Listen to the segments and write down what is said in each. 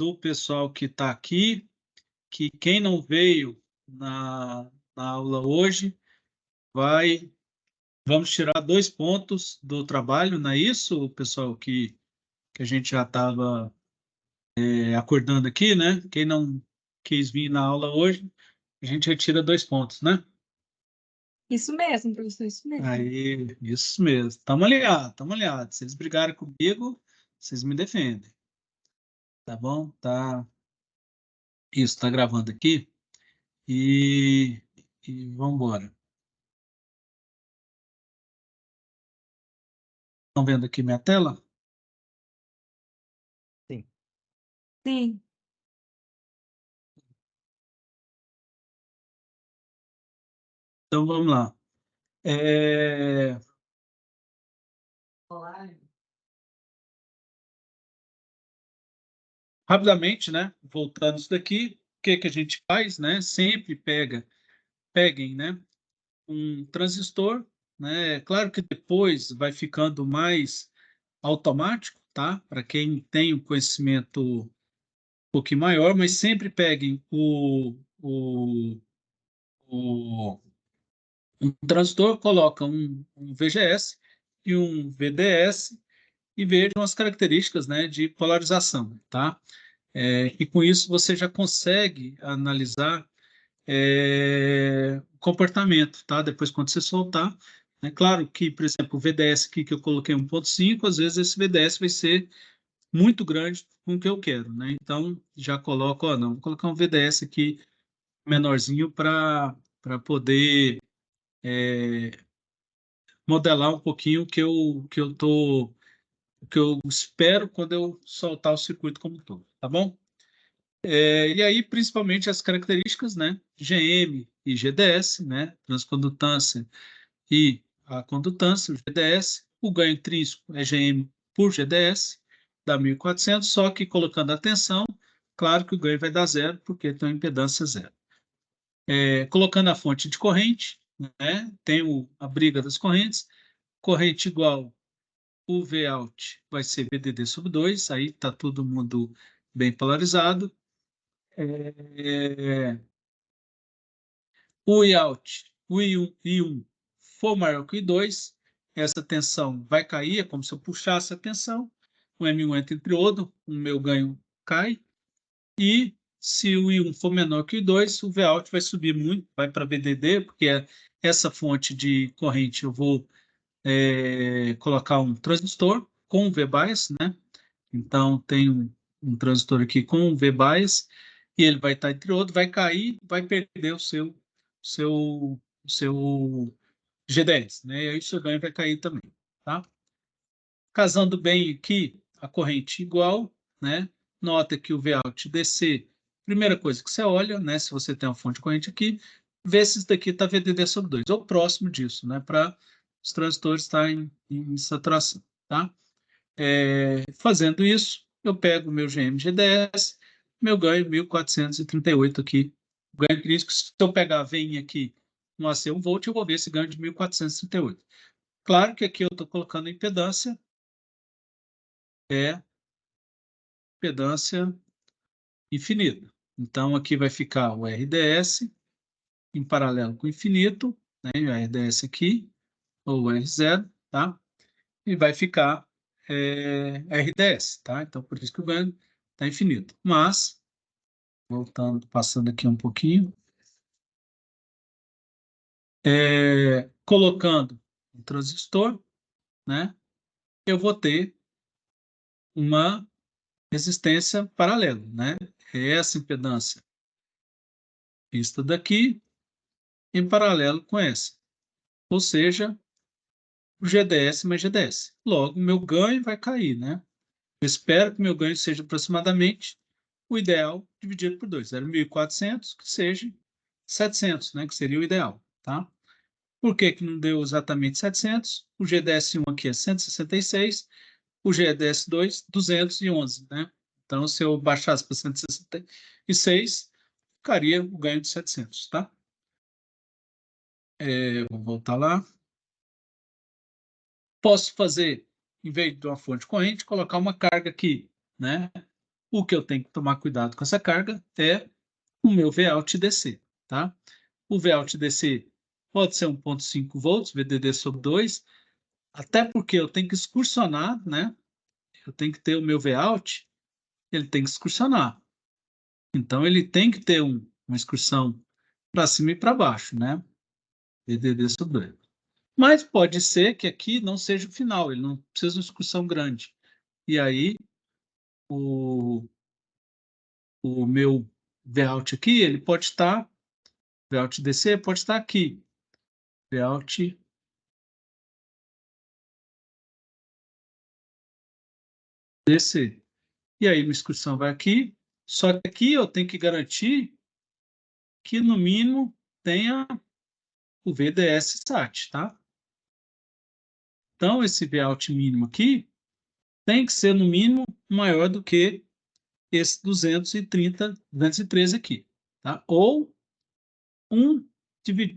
do pessoal que está aqui, que quem não veio na aula hoje, vamos tirar 2 pontos do trabalho, não é isso, pessoal, que a gente já estava acordando aqui, né? Quem não quis vir na aula hoje, a gente retira 2 pontos, né? Isso mesmo, professor, isso mesmo. Aí, isso mesmo. Estamos aliados, estamos aliados. Se eles brigarem comigo, vocês me defendem. Tá bom? Tá. Isso, está gravando aqui. E, vamos embora. Estão vendo aqui minha tela? Sim. Sim. Então vamos lá. Rapidamente, né? Voltando isso daqui, o que que a gente faz, né? Sempre peguem, né? Um transistor, né? Claro que depois vai ficando mais automático, tá? Para quem tem um conhecimento um pouquinho maior, mas sempre peguem o um transistor, colocam um VGS e um VDS e vejam as características, né, de polarização, tá? E com isso você já consegue analisar o comportamento, tá? Depois quando você soltar, é claro que, por exemplo, o VDS aqui que eu coloquei 1.5, às vezes esse VDS vai ser muito grande com o que eu quero, né? Então já coloco, ó, não, vou colocar um VDS aqui menorzinho para poder modelar um pouquinho o que eu espero quando eu soltar o circuito como um todo, tá bom? E aí, principalmente as características, né? GM e GDS, né? Transcondutância e a condutância, o GDS. O ganho intrínseco é GM por GDS, dá 1.400, só que colocando atenção, claro que o ganho vai dar zero, porque tem uma impedância zero. Colocando a fonte de corrente, né? Tem a briga das correntes, corrente igual o Vout vai ser VDD sobre 2, aí está todo mundo bem polarizado. O Iout, o I1 for maior que o I2, essa tensão vai cair, é como se eu puxasse a tensão, o M1 entra em triodo, o meu ganho cai, e se o I1 for menor que o I2, o Vout vai subir muito, vai para VDD, porque essa fonte de corrente eu vou colocar um transistor com V-bias, né? Então, tem um transistor aqui com um V-bias, e ele vai estar entre outros, vai cair, vai perder o seu GDS, né? E aí o seu ganho vai cair também, tá? Casando bem aqui, a corrente igual, né? Nota que o Vout DC, primeira coisa que você olha, né? Se você tem uma fonte de corrente aqui, vê se isso daqui está VDD sobre 2, ou próximo disso, né? Para os transistores estarem em saturação, tá? Fazendo isso, eu pego o meu GM-GDS, meu ganho 1.438 aqui. Ganho intrínseco, se eu pegar a veinha aqui no AC 1 volt, eu vou ver esse ganho de 1.438. Claro que aqui eu estou colocando a impedância, impedância infinita. Então, aqui vai ficar o RDS em paralelo com o infinito, né? O RDS aqui, ou o R0, tá? E vai ficar RDS, tá? Então, por isso que o ganho está infinito. Mas, voltando, passando aqui um pouquinho, colocando um transistor, né? Eu vou ter uma resistência paralela, né? É essa impedância vista daqui em paralelo com essa. Ou seja, o GDS mais GDS. Logo, meu ganho vai cair, né? Eu espero que meu ganho seja aproximadamente o ideal dividido por 2. Era 1.400, que seja 700, né? Que seria o ideal, tá? Por que que não deu exatamente 700? O GDS1 aqui é 166, o GDS2, 211, né? Então, se eu baixasse para 166, ficaria o ganho de 700, tá? Vou voltar lá. Posso fazer, em vez de uma fonte corrente, colocar uma carga aqui, né? O que eu tenho que tomar cuidado com essa carga é o meu Vout DC, tá? O Vout DC pode ser 1.5 volts, VDD sobre 2, até porque eu tenho que excursionar, né? Eu tenho que ter o meu Vout, ele tem que excursionar. Então, ele tem que ter uma excursão para cima e para baixo, né? VDD sobre 2. Mas pode ser que aqui não seja o final, ele não precisa de uma excursão grande. E aí, o meu Vout aqui, ele pode estar, Vout DC pode estar aqui. Vout DC. E aí, minha excursão vai aqui. Só que aqui eu tenho que garantir que, no mínimo, tenha o VDS SAT, tá? Então, esse Vout mínimo aqui tem que ser, no mínimo, maior do que esse 230, 213 aqui, tá? Ou 1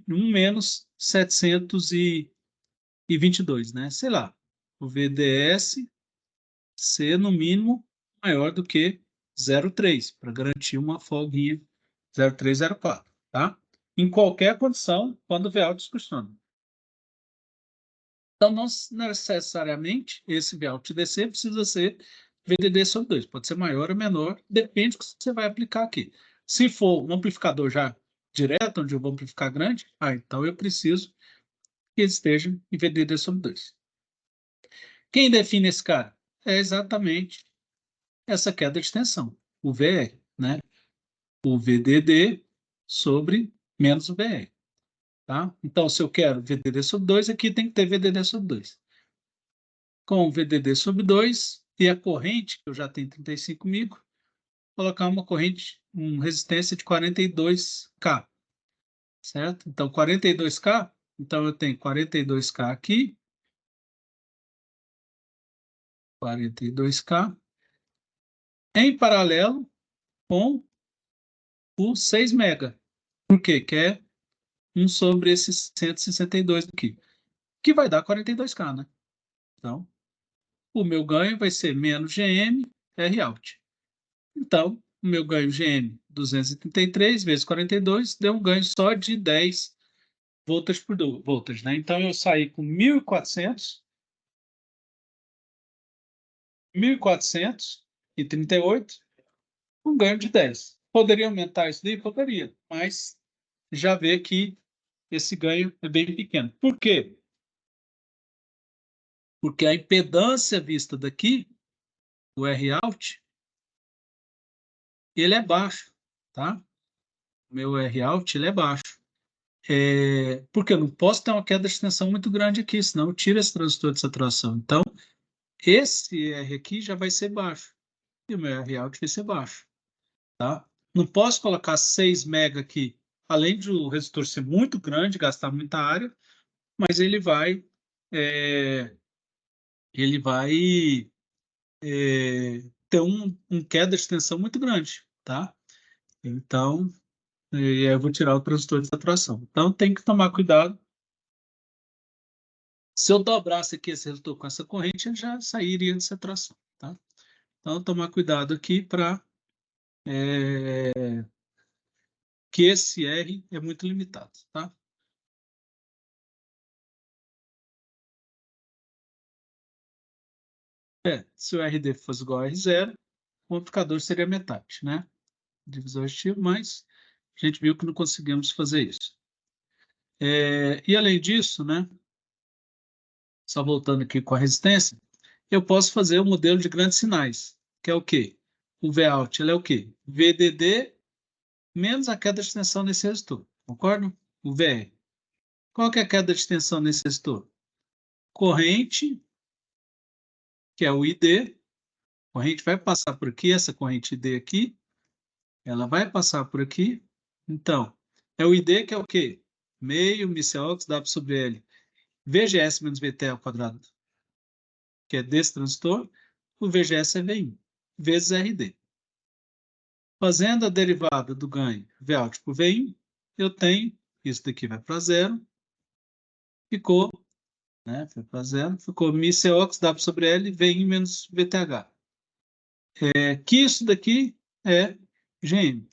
menos 722, né? Sei lá, o VDS ser, no mínimo, maior do que 0,3, para garantir uma folguinha 0,3, 0,4, tá? Em qualquer condição, quando o Vout distorciona. Então, não necessariamente esse Vout DC precisa ser VDD sobre 2. Pode ser maior ou menor, depende do que você vai aplicar aqui. Se for um amplificador já direto, onde eu vou amplificar grande, então eu preciso que ele esteja em VDD sobre 2. Quem define esse cara? É exatamente essa queda de tensão, o VR, né? O VDD sobre menos o VR. Tá? Então, se eu quero VDD sobre 2, aqui tem que ter VDD sobre 2. Com o VDD sobre 2 e a corrente, que eu já tenho 35 micro, colocar uma corrente, uma resistência de 42K, certo? Então, 42K, então eu tenho 42K aqui, 42K, em paralelo com o 6 mega. Por quê? Que é 1 sobre esses 162 aqui, que vai dar 42K, né? Então, o meu ganho vai ser menos GM, R-out. Então, o meu ganho GM 233 vezes 42 deu um ganho só de 10 voltas por voltas, né? Então, eu saí com 1.438, um ganho de 10. Poderia aumentar isso daí? Poderia, mas já vê que esse ganho é bem pequeno. Por quê? Porque a impedância vista daqui, o R-out, ele é baixo, tá? O meu R-out, ele é baixo. Porque eu não posso ter uma queda de tensão muito grande aqui, senão eu tiro esse transistor de saturação. Então, esse R aqui já vai ser baixo. E o meu R-out vai ser baixo, tá? Não posso colocar 6 mega aqui, além de o resistor ser muito grande, gastar muita área, mas ele vai ter um queda de tensão muito grande, tá? Então, eu vou tirar o transistor de saturação. Então, tem que tomar cuidado. Se eu dobrasse aqui esse resistor com essa corrente, ele já sairia de saturação, tá? Então, tomar cuidado aqui para que esse R é muito limitado, tá? Se o RD fosse igual a R0, o amplificador seria metade, né? Divisor aditivo, mas a gente viu que não conseguimos fazer isso. E além disso, né? Só voltando aqui com a resistência, eu posso fazer o modelo de grandes sinais, que é o quê? O Vout, ele é o quê? VDD menos a queda de tensão nesse resistor, concorda? O VR. Qual que é a queda de tensão nesse resistor? Corrente, que é o ID, corrente vai passar por aqui, essa corrente ID aqui, ela vai passar por aqui. Então, é o ID que é o quê? Meio μCox W sobre L. VGS menos VT ao quadrado, que é desse transistor. O VGS é V1, vezes RD. Fazendo a derivada do ganho Vout por V1, eu tenho, isso daqui vai para zero, ficou, né? Foi para zero, ficou μCox W sobre L, V1 menos VTH. que isso daqui é GM.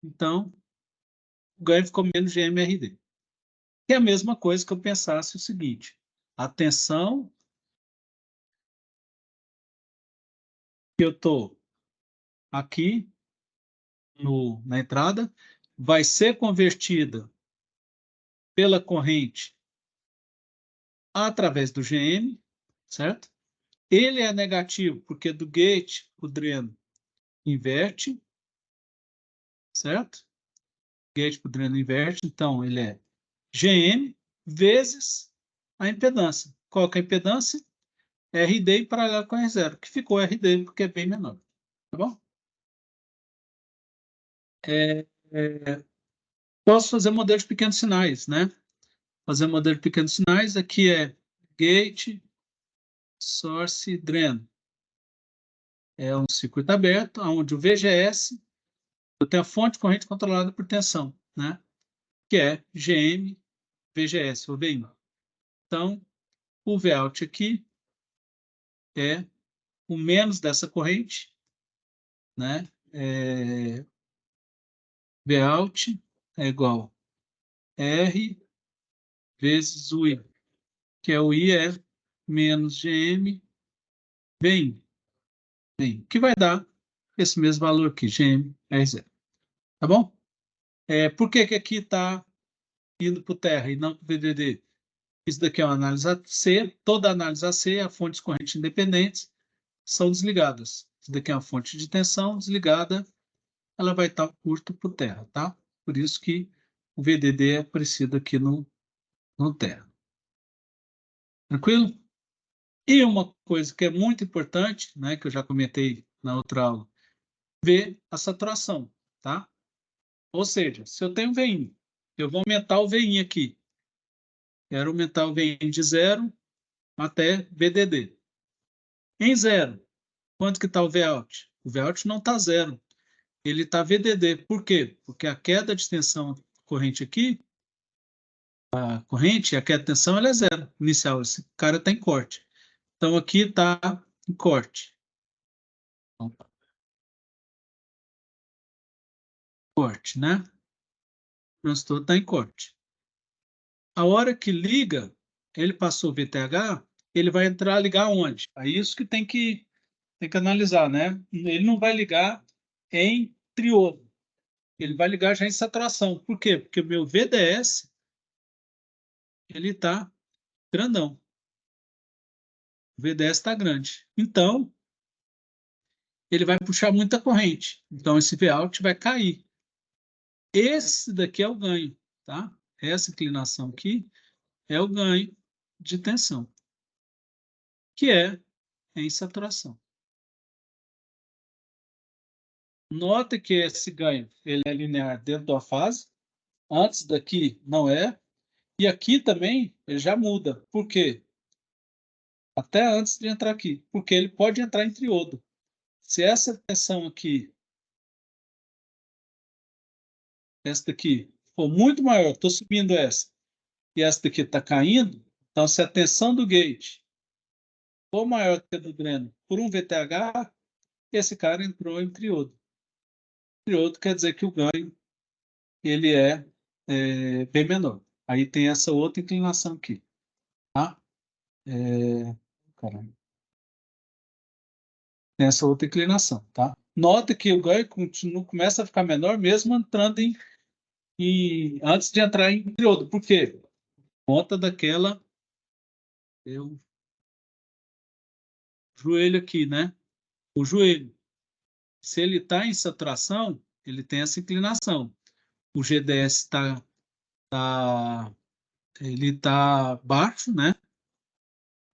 Então, o ganho ficou menos GMRD. Que é a mesma coisa que eu pensasse o seguinte: a tensão que eu estou aqui na entrada vai ser convertida pela corrente através do GM, certo? Ele é negativo porque do gate o dreno inverte, certo? Gate para o dreno inverte, então ele é GM vezes a impedância. Qual que é a impedância? RD em paralelo com R0, que ficou RD porque é bem menor. Tá bom? Posso fazer modelo de pequenos sinais, né? Fazer modelo de pequenos sinais, aqui é gate, source, dreno. É um circuito aberto, onde o VGS, eu tenho a fonte de corrente controlada por tensão, né? Que é GM, VGS, ou VI. Então, o Vout aqui é o menos dessa corrente, né? Vout é igual a R vezes o I, que é o I é menos GM, VI, que vai dar esse mesmo valor aqui, GM R0. Tá bom? Por que que aqui está indo para o terra e não para o VDD? Isso daqui é uma análise AC, toda análise AC, a fontes de corrente independentes são desligadas. Isso daqui é uma fonte de tensão desligada, ela vai estar curto para o terra, tá? Por isso que o VDD é aparecido aqui no terra. Tranquilo? E uma coisa que é muito importante, né, que eu já comentei na outra aula, ver a saturação, tá? Ou seja, se eu tenho VIN, eu vou aumentar o VIN aqui. Quero aumentar o VIN de 0 até VDD. Em 0, quanto que está o Vout? O Vout não está 0, ele está VDD. Por quê? Porque a queda de tensão corrente aqui, a corrente, a queda de tensão, ela é 0 inicial. Esse cara está em corte. Então, aqui está em corte. Então, corte, né? O transistor está em corte. A hora que liga, ele passou o VTH, ele vai entrar ligar onde? É isso que tem que analisar, né? Ele não vai ligar em triodo, ele vai ligar já em saturação. Por quê? Porque o meu VDS ele está grandão. O VDS está grande. Então, ele vai puxar muita corrente. Então, esse Vout vai cair. Esse daqui é o ganho, tá? Essa inclinação aqui é o ganho de tensão, que é em saturação. Nota que esse ganho ele é linear dentro da fase. Antes daqui não é. E aqui também ele já muda. Por quê? Até antes de entrar aqui. Porque ele pode entrar em triodo. Se essa tensão aqui, essa daqui, for muito maior, estou subindo essa, e essa daqui está caindo, então se a tensão do gate for maior que a do dreno por um VTH, esse cara entrou em triodo. Triodo quer dizer que o ganho ele é bem menor. Aí tem essa outra inclinação aqui. Tá? Caramba. Tem essa outra inclinação, tá? Nota que o ganho começa a ficar menor mesmo entrando antes de entrar em triodo. Por quê? Conta daquela o joelho aqui, né? O joelho. Se ele está em saturação, ele tem essa inclinação. O GDS ele tá baixo, né?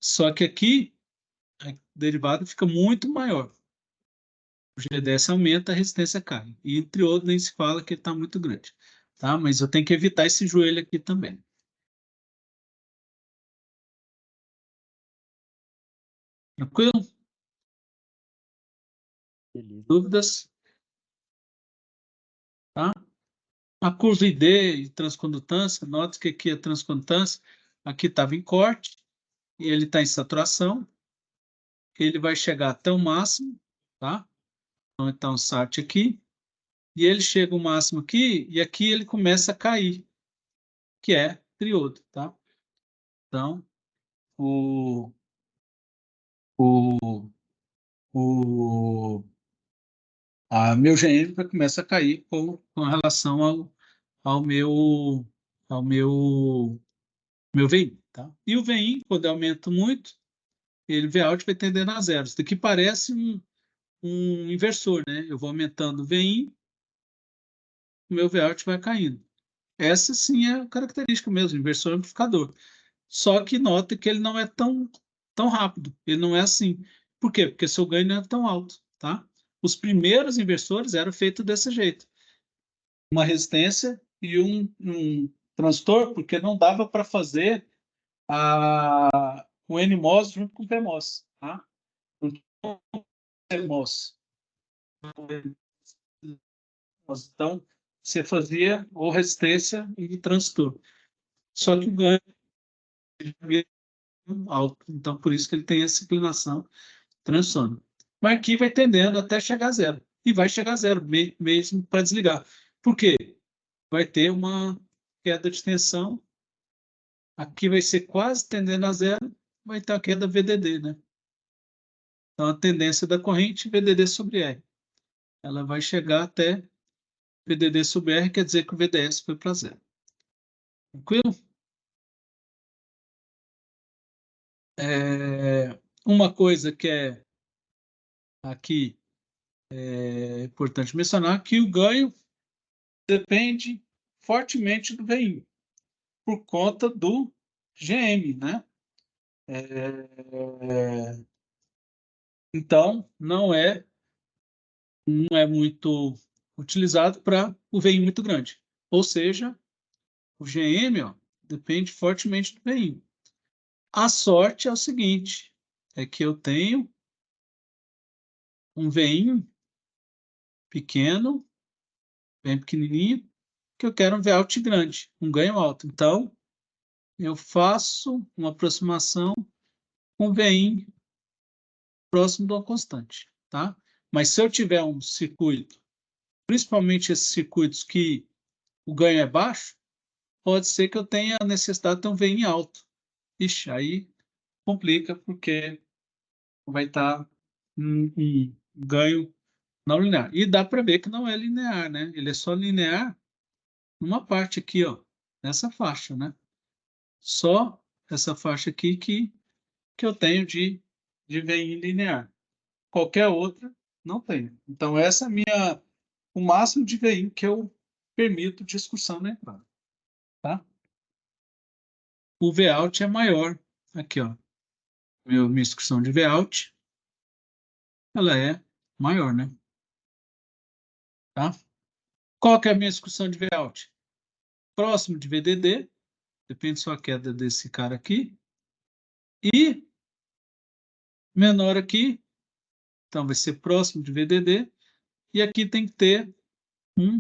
Só que aqui a derivada fica muito maior. O GDS aumenta, a resistência cai. E entre outros, nem se fala que ele está muito grande. Tá? Mas eu tenho que evitar esse joelho aqui também. Tranquilo? Beleza. Dúvidas? Tá? A curva ID e transcondutância, note que aqui a transcondutância, aqui estava em corte, e ele está em saturação, ele vai chegar até o máximo, tá? Então, SAT aqui, e ele chega o máximo aqui, e aqui ele começa a cair, que é triodo, tá? Então, o, o, meu GM começa a cair com relação ao ao meu VI, tá? E o VI, quando eu aumento muito, ele Vout vai tendendo a zero. Isso daqui parece um inversor, né? Eu vou aumentando o VI, o meu Vout vai caindo. Essa sim é a característica mesmo, inversor amplificador. Só que nota que ele não é tão rápido, ele não é assim. Por quê? Porque seu ganho não é tão alto, tá? Os primeiros inversores eram feitos desse jeito. Uma resistência e um transistor, porque não dava para fazer o NMOS junto com o PMOS, tá? Não tinha PMOS. Então, você fazia ou resistência e transistor. Só que o ganho é alto. Então, por isso que ele tem essa inclinação transônica. Mas aqui vai tendendo até chegar a zero. E vai chegar a zero, mesmo para desligar. Por quê? Vai ter uma queda de tensão. Aqui vai ser quase tendendo a zero. Vai ter a queda VDD, né? Então, a tendência da corrente VDD sobre R. Ela vai chegar até VDD sobre R, quer dizer que o VDS foi para zero. Tranquilo? Uma coisa que é aqui é importante mencionar que o ganho depende fortemente do VI, por conta do GM, né? Então, não é muito utilizado para o VI muito grande. Ou seja, o GM, ó, depende fortemente do VI. A sorte é o seguinte, é que eu tenho um VI pequeno, bem pequenininho, que eu quero um Vout grande, um ganho alto. Então, eu faço uma aproximação com VI próximo de uma constante, tá? Mas se eu tiver um circuito, principalmente esses circuitos que o ganho é baixo, pode ser que eu tenha a necessidade de ter um VI alto. Ixi, aí complica, porque vai estar um ganho não linear. E dá para ver que não é linear, né? Ele é só linear numa parte aqui, ó, nessa faixa, né? Só essa faixa aqui que eu tenho de VI linear. Qualquer outra, não tenho. Então, essa é o máximo de VI que eu permito discussão na entrada, tá? O Vout é maior. Aqui, ó. Minha discussão de Vout, ela é maior, né? Tá? Qual que é a minha discussão de Vout? Próximo de VDD, depende só a queda desse cara aqui, e menor aqui, então vai ser próximo de VDD, e aqui tem que ter um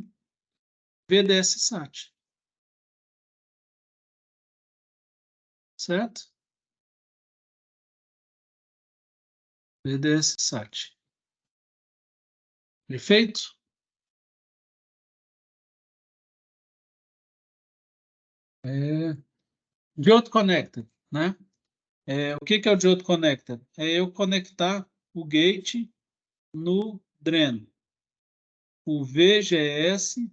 VDS SAT, certo? VDS SAT. Perfeito? Diode Connector, né? O que é o Diode Connector? É eu conectar o gate no dreno. O VGS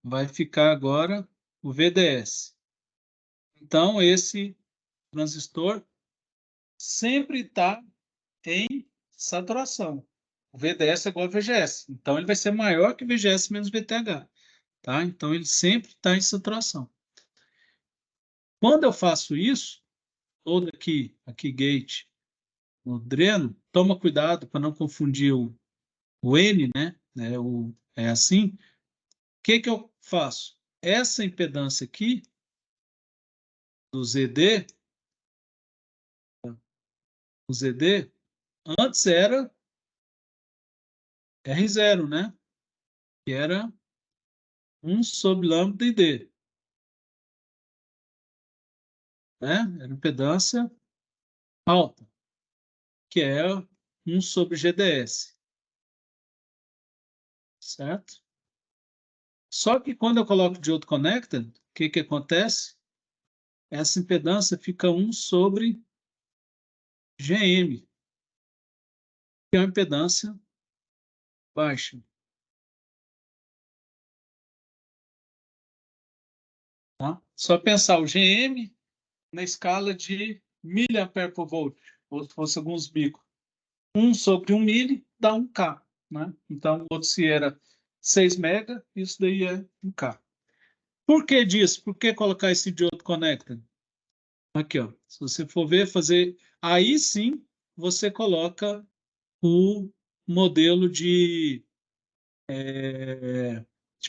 vai ficar agora o VDS. Então, esse transistor sempre está em saturação. O VDS é igual ao VGS. Então, ele vai ser maior que VGS menos VTH. Tá? Então, ele sempre está em saturação. Quando eu faço isso, todo aqui gate no dreno, toma cuidado para não confundir o N, né? É assim. O que eu faço? Essa impedância aqui, do ZD, o ZD, antes era R0, né? Que era 1 sobre lambda de D, né? Era impedância alta, que é 1 sobre GDS. Certo? Só que quando eu coloco diode connected, o que acontece? Essa impedância fica 1 sobre GM, que é uma impedância baixa. Tá? Só pensar o GM na escala de miliampere por volt, ou se fosse alguns micro. 1 sobre 1 mili dá 1 K. Né? Então, o outro se era 6 mega, isso daí é 1 K. Por que disso? Por que colocar esse diodo connected? Aqui, ó. Se você for ver, fazer... Aí sim, você coloca o modelo de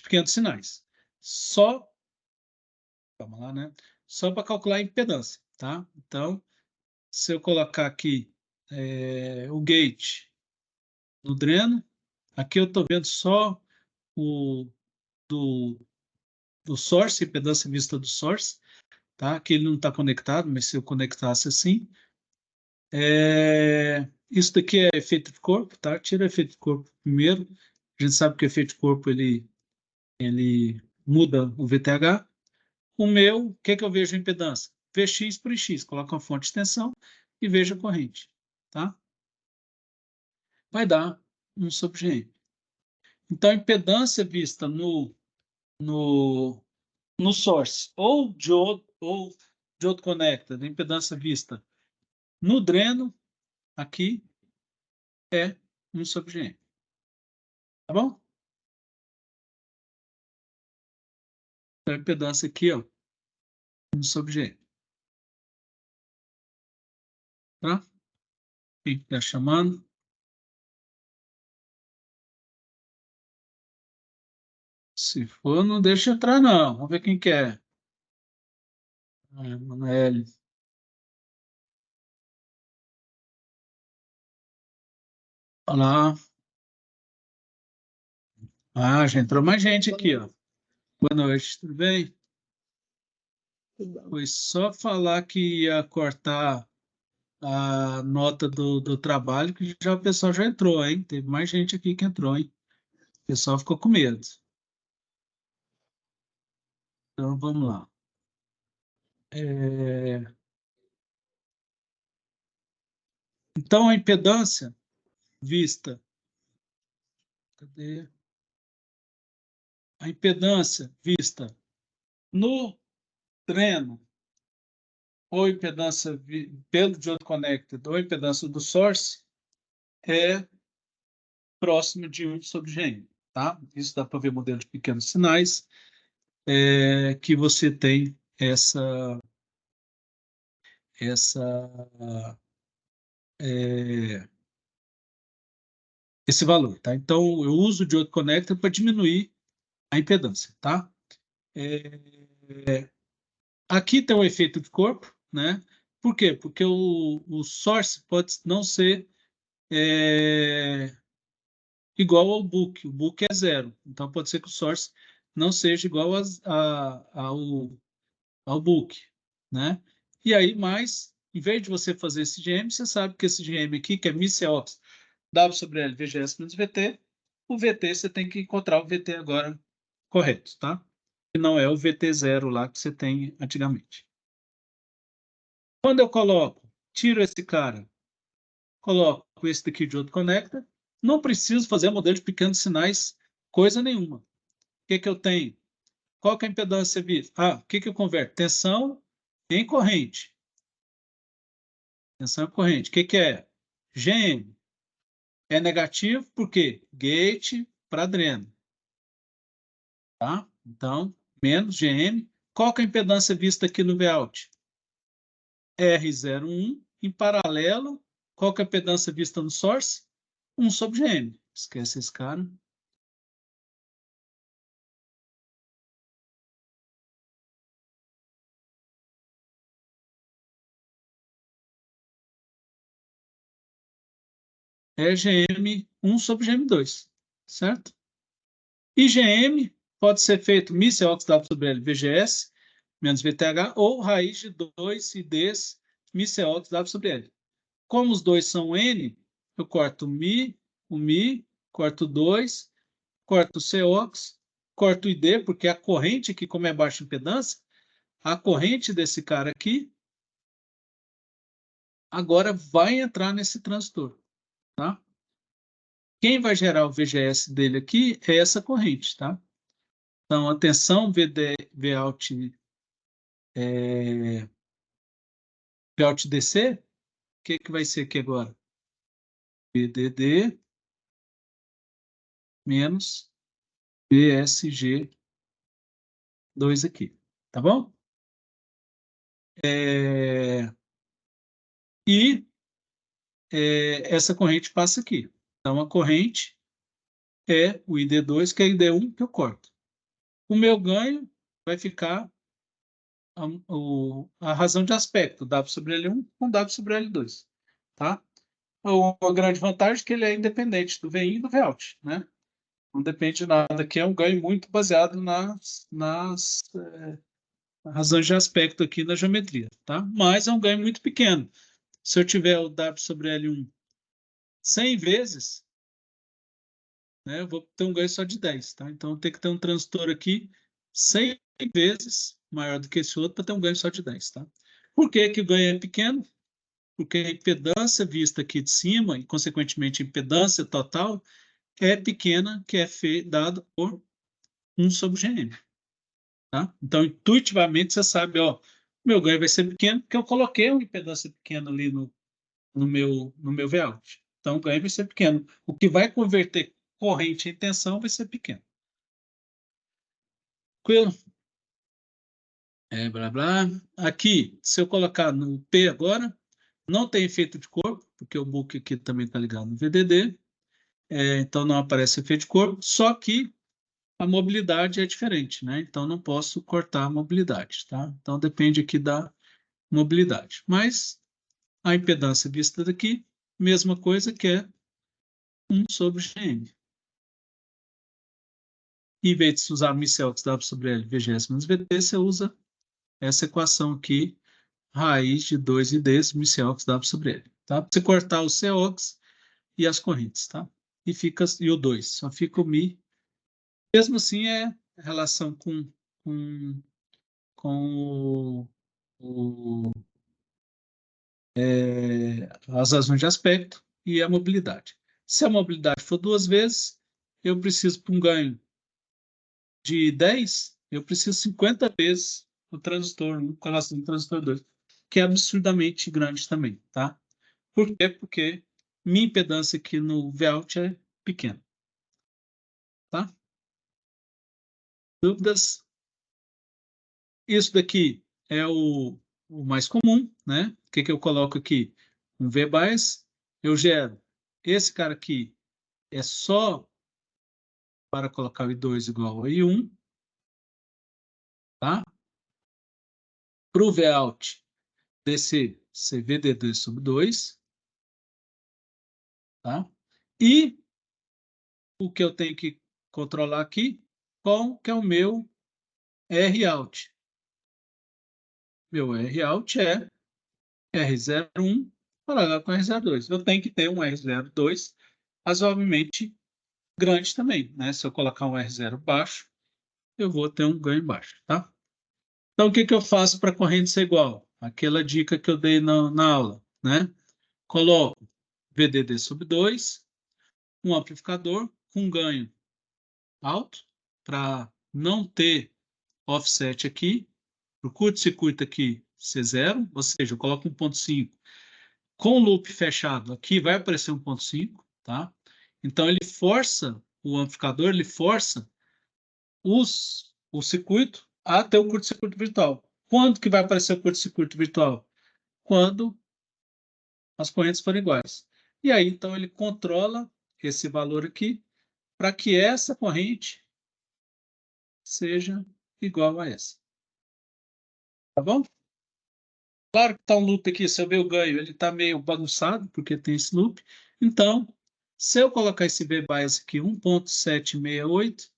pequenos sinais. Só... Vamos lá, né? Só para calcular a impedância, tá? Então, se eu colocar aqui o gate no dreno, aqui eu estou vendo só o do source, impedância vista do source, tá? Aqui ele não está conectado, mas se eu conectasse assim, isso daqui é efeito de corpo, tá? Tira o efeito de corpo primeiro. A gente sabe que o efeito de corpo ele muda o VTH. O meu, o que eu vejo a impedância? Vx por X, coloca uma fonte de tensão e veja a corrente, tá? Vai dar 1 sobre GM. Então, a impedância vista no source ou diode connected, a impedância vista no dreno, aqui é 1 sobre GM. Tá bom? Então, a impedância aqui, ó, 1 sobre GM. Tá? Quem está chamando? Se for, não deixa entrar, não. Vamos ver quem que é. Manoel. Olá. Ah, já entrou mais gente aqui, ó. Boa noite, tudo bem? Foi só falar que ia cortar a nota do trabalho que já o pessoal já entrou, hein? Teve mais gente aqui que entrou, hein? O pessoal ficou com medo. Então, vamos lá. Então, a impedância vista... Cadê? A impedância vista no dreno ou impedância pelo diode connected ou impedância do source é próximo de 1 sobre GM, tá? Isso dá para ver modelo de pequenos sinais, que você tem esse valor, tá? Então, eu uso o diode connected para diminuir a impedância, tá? Aqui tem o efeito de corpo, né? Por quê? Porque o source pode não ser igual ao book. O book é 0. Então, pode ser que o source não seja igual ao book, né? E aí, mais, em vez de você fazer esse GM, você sabe que esse GM aqui, que é MICEOX, W sobre L, VGS menos VT, o VT você tem que encontrar o VT agora correto, tá? E não é o VT0 lá que você tem antigamente. Quando eu tiro esse cara, coloco esse daqui de outro conector, não preciso fazer modelo de pequenos sinais, coisa nenhuma. O que eu tenho? Qual que é a impedância vista? O que eu converto? Tensão em corrente. Tensão em corrente. O que é? GM. É negativo porque gate para dreno. Tá? Então, menos GM. Qual que é a impedância vista aqui no Vout? R01 em paralelo. Qual que é a impedância vista no source? 1 sobre GM. Esquece esse cara. É GM 1 sobre GM2, certo? E GM pode ser feito MICEOX W sobre L VGS menos VTH ou raiz de 2 IDs MICEOX W sobre L. Como os dois são N, eu corto o Mi, corto 2, corto o COX, corto o ID, porque a corrente aqui, como é baixa impedância, a corrente desse cara aqui agora vai entrar nesse transistor, tá? Quem vai gerar o VGS dele aqui é essa corrente, tá? Então, a tensão Vout, Vout DC, o que vai ser aqui agora? VDD menos VSG2 aqui, tá bom? E essa corrente passa aqui. Então, a corrente é o ID2, que é o ID1 que eu corto. O meu ganho vai ficar a razão de aspecto, W sobre L1 com W sobre L2. Tá? A grande vantagem é que ele é independente do VIN e do Vout, né? Não depende de nada, que é um ganho muito baseado nas razões de aspecto aqui na geometria, tá? Mas é um ganho muito pequeno. Se eu tiver o W sobre L1 100 vezes, né, eu vou ter um ganho só de 10, tá? Então tem que ter um transistor aqui 100 vezes maior do que esse outro para ter um ganho só de 10, tá? Por que que o ganho é pequeno? Porque a impedância vista aqui de cima, e consequentemente a impedância total, é pequena, que é dada por 1 sobre GM. Tá? Então, intuitivamente, você sabe, ó, meu ganho vai ser pequeno, porque eu coloquei uma impedância pequena ali no meu Vout. Então, o ganho vai ser pequeno. O que vai converter corrente em tensão vai ser pequeno. Tranquilo? Blá, blá. Aqui, se eu colocar no P agora, não tem efeito de corpo, porque o book aqui também está ligado no VDD, então não aparece efeito de corpo, só que a mobilidade é diferente, né? Então não posso cortar a mobilidade, tá? Então depende aqui da mobilidade. Mas a impedância vista daqui, mesma coisa que é 1 sobre GM. Em vez de usar μCox W sobre L, VGS menos VT, você usa essa equação aqui, raiz de 2 IDs, μCox W sobre L. Tá? Para você cortar o COX e as correntes, tá? E o 2, só fica o Mi. Mesmo assim, é relação com, com as razões de aspecto e a mobilidade. Se a mobilidade for 2 vezes, eu preciso, para um ganho de 10, eu preciso 50 vezes o transistor 1 com relação ao transistor 2, que é absurdamente grande também, tá? Por quê? Porque minha impedância aqui no Vout é pequena, tá? Dúvidas? Isso daqui é o mais comum, né? O que eu coloco aqui? Um V-bias, eu gero esse cara aqui é só para colocar o I2 igual a I1, tá? Para o Vout descer CVD2 sobre 2, tá? E o que eu tenho que controlar aqui, qual que é o meu Rout? Meu Rout é R01 paralelo com R02. Eu tenho que ter um R02 razoavelmente grande também, né? Se eu colocar um R0 baixo, eu vou ter um ganho baixo, tá? Então, o que eu faço para a corrente ser igual? Aquela dica que eu dei na aula, né? Coloco VDD sobre 2, um amplificador com ganho alto, para não ter offset aqui, para o curto-circuito aqui ser zero, ou seja, eu coloco 1.5 com loop fechado aqui, vai aparecer 1.5, tá? Então, o amplificador, ele força o circuito a ter o curto-circuito virtual. Quando que vai aparecer o curto-circuito virtual? Quando as correntes forem iguais. E aí, então, ele controla esse valor aqui para que essa corrente seja igual a essa. Tá bom? Claro que está um loop aqui, se eu ver o ganho, ele está meio bagunçado, porque tem esse loop. Então, se eu colocar esse V-bias aqui, 1.768,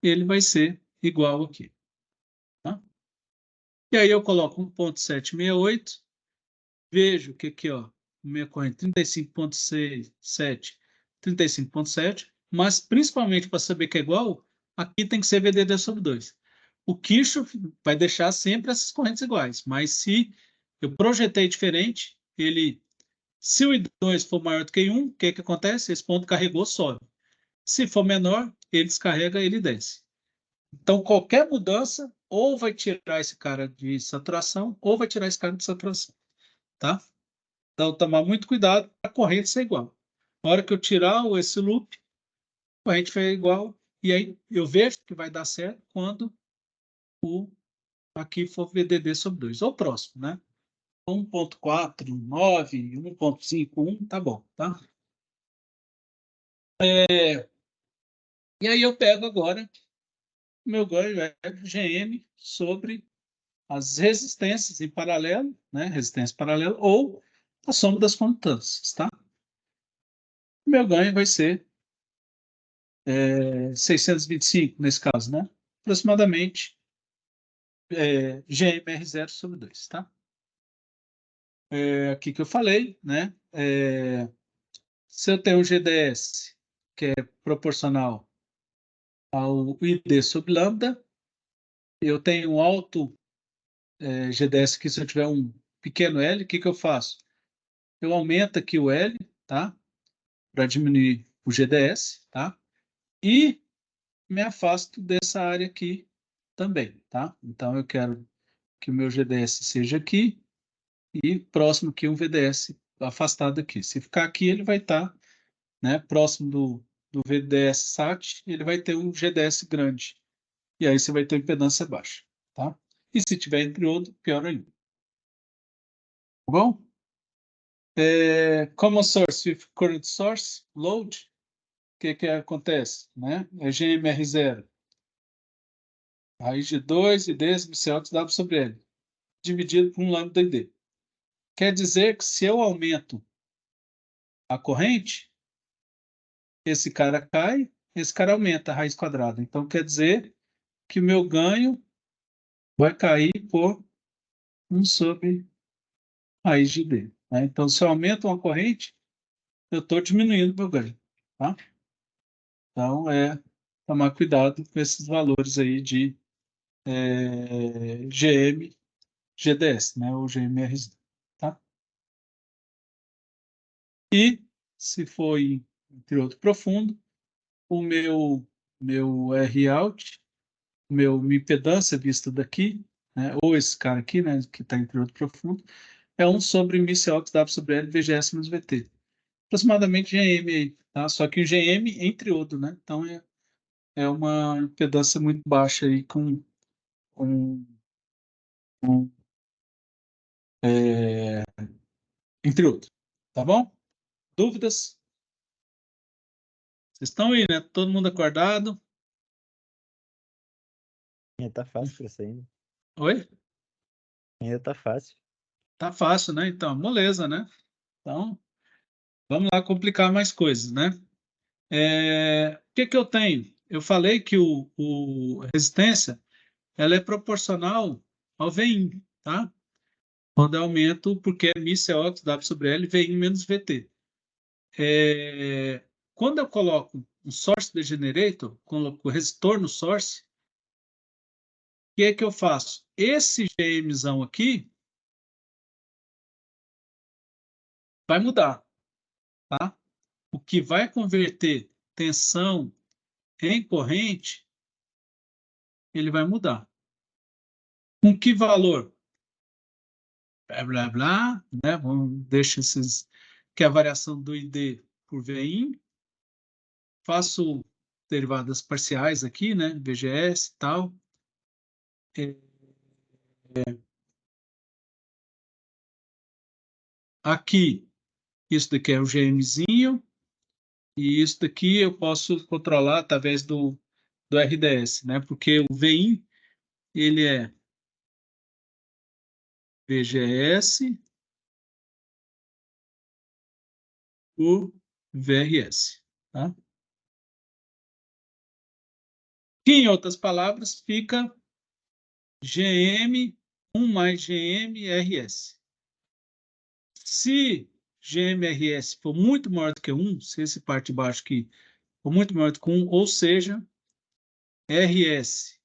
ele vai ser igual aqui. Tá? E aí eu coloco 1.768, vejo que aqui, ó, minha corrente 35.7, 35.7, mas principalmente para saber que é igual, aqui tem que ser VDD sobre 2. O Kirchhoff vai deixar sempre essas correntes iguais, mas se eu projetei diferente, se o I2 for maior do que 1, o que acontece? Esse ponto carregou, sobe. Se for menor, ele descarrega, ele desce. Então, qualquer mudança, ou vai tirar esse cara de saturação, ou vai tirar esse cara de saturação, tá? Então, tomar muito cuidado para a corrente ser igual. Na hora que eu tirar esse loop, a corrente foi igual, e aí eu vejo que vai dar certo quando aqui for VDD sobre 2, ou próximo, né? 1.4, 9, 1.5, 1, tá bom, tá? E aí eu pego agora o meu ganho é GM sobre as resistências em paralelo, né? Resistência paralela, ou a soma das constâncias, tá? O meu ganho vai ser 625, nesse caso, né? Aproximadamente GMR0 sobre 2, tá? Aqui que eu falei, né? Se eu tenho um GDS que é proporcional ao ID sobre lambda, eu tenho um alto GDS que se eu tiver um pequeno L, o que eu faço? Eu aumento aqui o L, tá? Para diminuir o GDS, tá? E me afasto dessa área aqui também, tá? Então eu quero que o meu GDS seja aqui e próximo aqui um VDS afastado aqui. Se ficar aqui, ele vai estar, né, próximo do VDS SAT, ele vai ter um GDS grande. E aí você vai ter impedância baixa, tá? E se tiver entre outro, pior ainda. Tá bom? Common source with current source, load, o que acontece? Né? É GMR0, raiz de 2 e dmc W sobre L, dividido por um lambda ID. Quer dizer que se eu aumento a corrente, esse cara cai, esse cara aumenta a raiz quadrada. Então, quer dizer que o meu ganho vai cair por 1 sobre raiz de D. Né? Então, se eu aumento uma corrente, eu estou diminuindo o meu ganho. Tá? Então, tomar cuidado com esses valores aí de GM, GDS, né? Ou GMRZ. Tá? E, se for entre outro profundo, o meu R-out, minha impedância vista daqui, né, ou esse cara aqui, né, que está entre outro profundo, é 1 sobre miciox W sobre L VGS menos VT. Aproximadamente GM aí, tá? Só que o GM entre outro, né? Então é uma impedância muito baixa aí com entre outros. Tá bom? Dúvidas? Vocês estão aí, né? Todo mundo acordado? Ainda tá fácil pra isso aí, né? Oi? Ainda tá fácil. Tá fácil, né? Então, moleza, né? Então, vamos lá complicar mais coisas, né? O que eu tenho? Eu falei que a resistência ela é proporcional ao VIN, tá? Quando eu aumento, porque é MICOX, W sobre L, VIN menos VT. Quando eu coloco um source degenerator, coloco o resistor no source, o que eu faço? Esse GMzão aqui vai mudar, tá? O que vai converter tensão em corrente, ele vai mudar. Com que valor? Blá, blá, blá, né? Deixa que é a variação do ID por VIN. Faço derivadas parciais aqui, né? VGS e tal. Aqui, isso daqui é o GMzinho. E isso daqui eu posso controlar através do RDS, né? Porque o VIN, ele é VGS por VRS, tá? Que, em outras palavras, fica GM 1 mais GM RS. Se GMRS for muito maior do que 1, se esse parte de baixo aqui for muito maior do que 1, ou seja, RS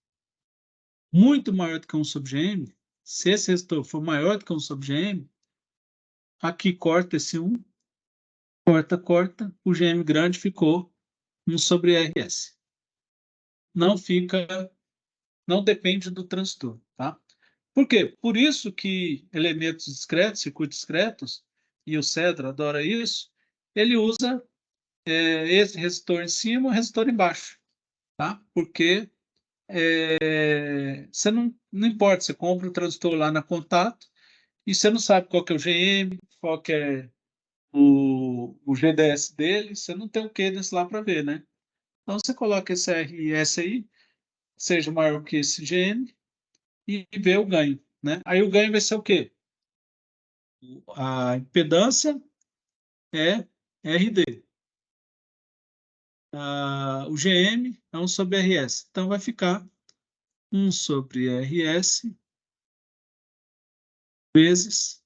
muito maior do que 1 sobre GM, se esse resistor for maior do que 1 sobre GM, aqui corta esse 1, corta, o GM grande ficou 1 sobre RS. Não depende do transistor, tá? Por quê? Por isso que elementos discretos, circuitos discretos, e o Cedro adora isso, ele usa esse resistor em cima e o resistor embaixo, tá? Porque você não importa, você compra o transistor lá na Contato e você não sabe qual que é o GM, qual que é o GDS dele, você não tem o cadence lá para ver, né? Então você coloca esse RS aí, seja maior que esse GM, e vê o ganho, né? Aí o ganho vai ser o quê? A impedância é RD. O GM é 1 sobre RS. Então vai ficar 1 sobre RS vezes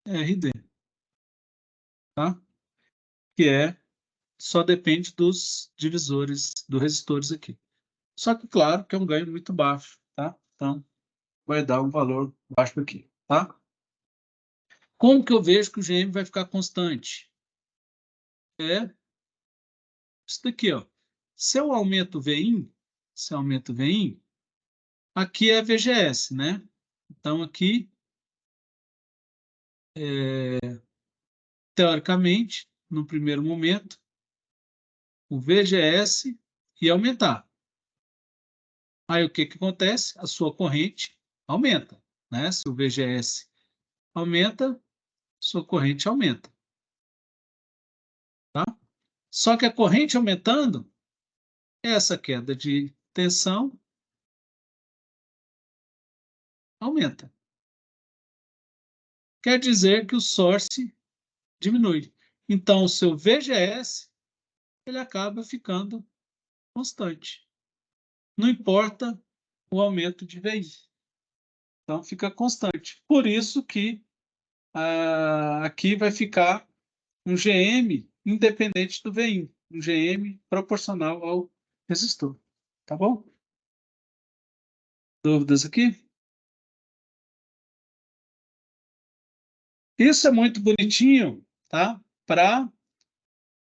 RD, tá? Que só depende dos divisores, dos resistores aqui. Só que, claro, que é um ganho muito baixo, tá? Então, vai dar um valor baixo aqui, tá? Como que eu vejo que o GM vai ficar constante? É isso daqui, ó. Se eu aumento o VIN, aqui é VGS, né? Então, aqui, teoricamente, no primeiro momento, o VGS ia aumentar. Aí, o que que acontece? A sua corrente aumenta, né? Se o VGS aumenta, sua corrente aumenta, tá? Só que a corrente aumentando, essa queda de tensão aumenta. Quer dizer que o source diminui. Então, o seu VGS ele acaba ficando constante. Não importa o aumento de VI. Então, fica constante. Por isso que aqui vai ficar um GM independente do VI. Um GM proporcional ao resistor. Tá bom? Dúvidas aqui? Isso é muito bonitinho, tá? Para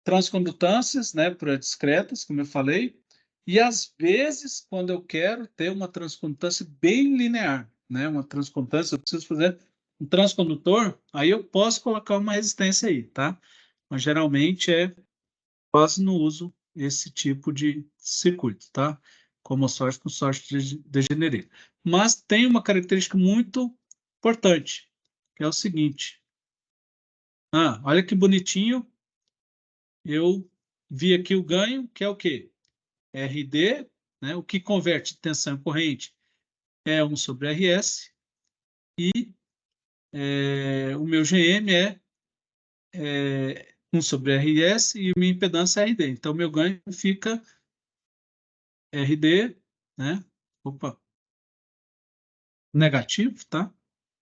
transcondutâncias, né? Para discretas, como eu falei. E às vezes, quando eu quero ter uma transcondutância bem linear, né? Uma transcondutância, eu preciso fazer um transcondutor, aí eu posso colocar uma resistência aí, tá? Mas geralmente quase não uso esse tipo de circuito, tá? Como sorte com sorte degenerê. Mas tem uma característica muito importante, que é o seguinte. Olha que bonitinho. Eu vi aqui o ganho, que é o quê? RD, né? O que converte tensão em corrente é 1 sobre RS, e o meu GM é 1 sobre RS e minha impedância é RD. Então, meu ganho fica RD, né? Opa, negativo, tá?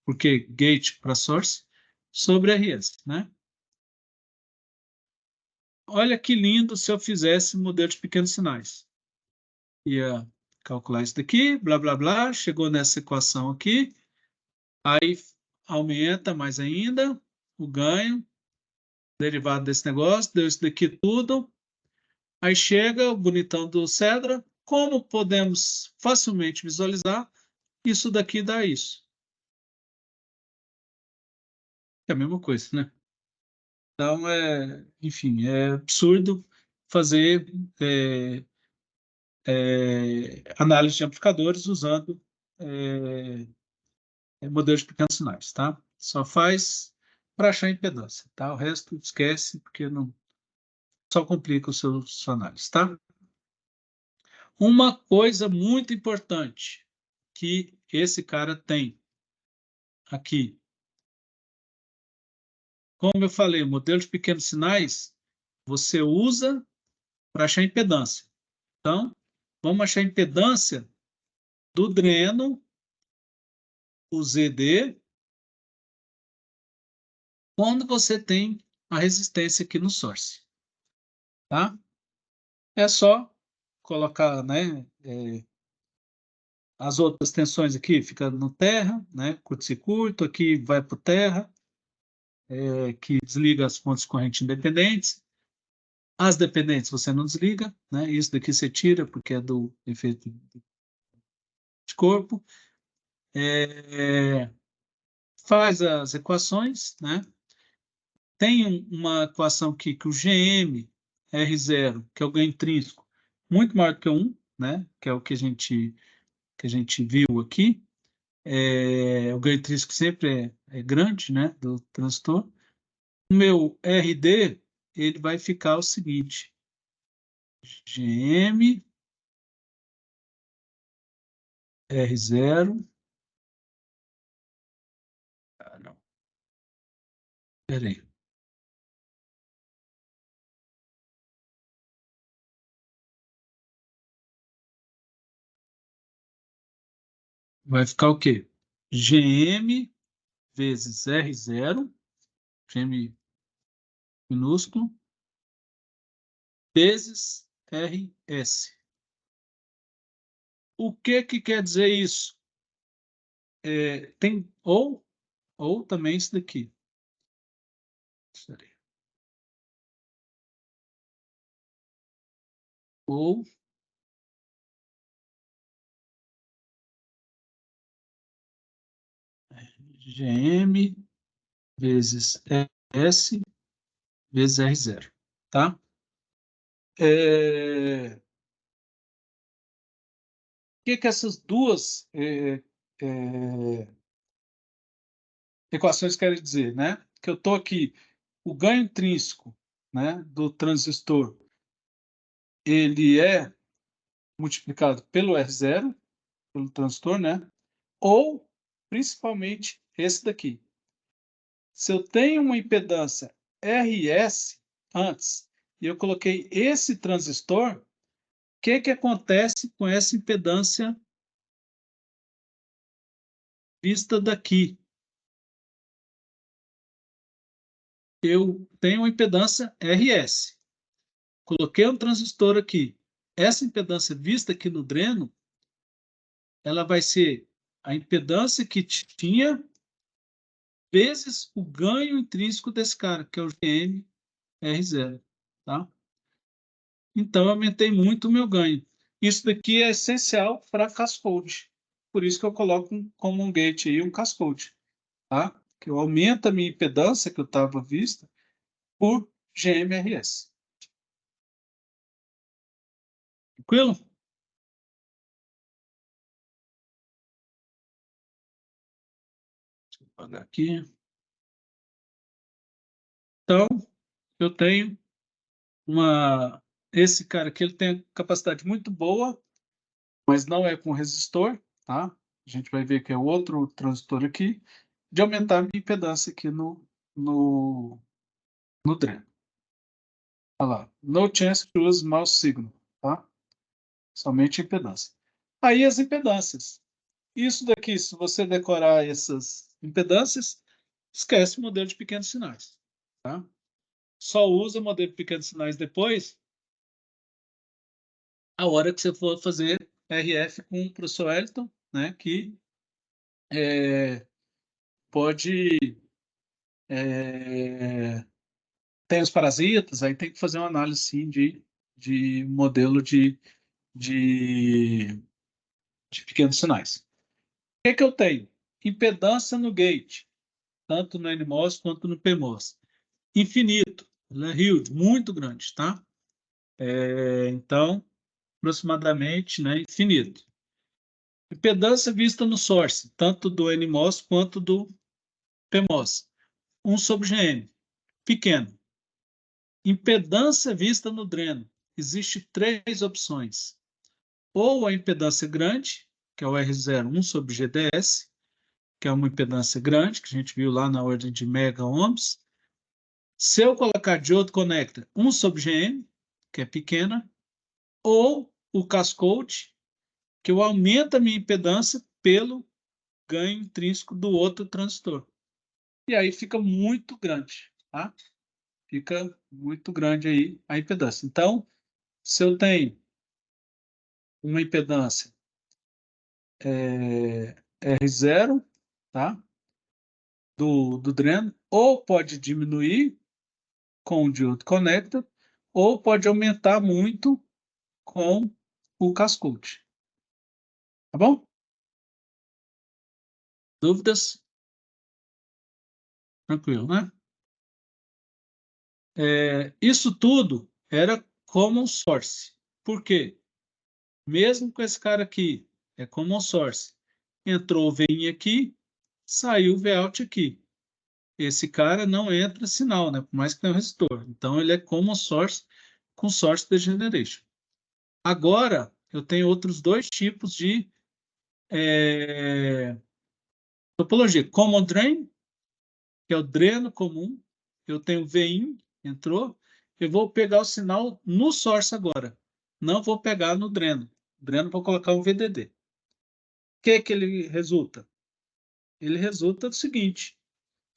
Porque gate para source, sobre RS, né? Olha que lindo se eu fizesse modelo de pequenos sinais. Ia calcular isso daqui, blá, blá, blá, chegou nessa equação aqui, aí aumenta mais ainda o ganho, derivado desse negócio, deu isso daqui tudo, aí chega o bonitão do Cedra, como podemos facilmente visualizar, isso daqui dá isso. É a mesma coisa, né? Então, enfim, é absurdo fazer análise de amplificadores usando modelos de pequenos sinais, tá? Só faz para achar impedância, tá? O resto esquece, porque não só complica os seus análises, tá? Uma coisa muito importante que esse cara tem aqui. Como eu falei, o modelo de pequenos sinais você usa para achar impedância. Então, vamos achar a impedância do dreno, o ZD, quando você tem a resistência aqui no source, tá? É só colocar, né, as outras tensões aqui fica no terra, né, curto-circuito, aqui vai para o terra, que desliga as fontes de corrente independentes. As dependentes você não desliga, né? Isso daqui você tira porque é do efeito de corpo. Faz as equações, né? Tem uma equação aqui que o GM R0, que é o ganho intrínseco, muito maior do que 1, né? Que é o que a gente viu aqui. O ganho intrínseco sempre é grande, né? Do transistor. O meu RD, ele vai ficar o seguinte: GM R0. Ah, não. Peraí. Vai ficar o quê? GM vezes R0, GM minúsculo, vezes RS. O que quer dizer isso? Tem ou também isso daqui. Ou GM vezes S vezes R0, tá? O que essas duas equações querem dizer, né? Que eu estou aqui, o ganho intrínseco, né, do transistor, ele é multiplicado pelo R0, pelo transistor, né? Ou, principalmente, esse daqui. Se eu tenho uma impedância RS antes e eu coloquei esse transistor, o que acontece com essa impedância vista daqui? Eu tenho uma impedância RS. Coloquei um transistor aqui. Essa impedância vista aqui no dreno, ela vai ser a impedância que tinha vezes o ganho intrínseco desse cara, que é o GM R0, tá? Então, eu aumentei muito o meu ganho. Isso daqui é essencial para cascode. Por isso que eu coloco como um gate aí um cascode, tá? Que eu aumento a minha impedância que eu estava vista por GMRS. Tranquilo? Deixa eu apagar aqui. Então, eu tenho esse cara aqui, ele tem capacidade muito boa, mas não é com resistor, tá? A gente vai ver que é outro transistor aqui, de aumentar a minha impedância aqui no dreno. Olha lá, no chance to use mouse signal, tá? Somente impedância. Aí as impedâncias. Isso daqui, se você decorar essas impedâncias, esquece o modelo de pequenos sinais, tá? Só usa o modelo de pequenos sinais depois, a hora que você for fazer RF com o professor Wellington, né? Que pode... tem os parasitas, aí tem que fazer uma análise, sim, de modelo de pequenos sinais. O que eu tenho? Impedância no gate, tanto no NMOS quanto no PMOS. Infinito, ela é huge, muito grande, tá? Então, aproximadamente, né, infinito. Impedância vista no source, tanto do NMOS quanto do PMOS. 1/GM, pequeno. Impedância vista no dreno. Existem três opções. Ou a impedância grande, que é o R0, 1/GDS, que é uma impedância grande, que a gente viu lá na ordem de mega ohms. Se eu colocar diodo connector 1/GM, que é pequena, ou o cascode, que eu aumento a minha impedância pelo ganho intrínseco do outro transistor. e aí fica muito grande, tá? Fica muito grande aí a impedância. Então, se eu tenho uma impedância R0, tá? Do dreno, ou pode diminuir com o diodo conector, ou pode aumentar muito com o cascute. Tá bom? Dúvidas? Tranquilo, né? Isso tudo era common source. Por quê? Mesmo com esse cara aqui, é common source. Entrou o VIN aqui, saiu o Vout aqui. Esse cara não entra sinal, né? Por mais que tenha um resistor. Então, ele é common source com source degeneration. Agora, eu tenho outros dois tipos de topologia. Common drain, que é o dreno comum. Eu tenho VIN, entrou. Eu vou pegar o sinal no source agora. Não vou pegar no dreno. Dreno, vou colocar um VDD. O que ele resulta? Ele resulta do seguinte.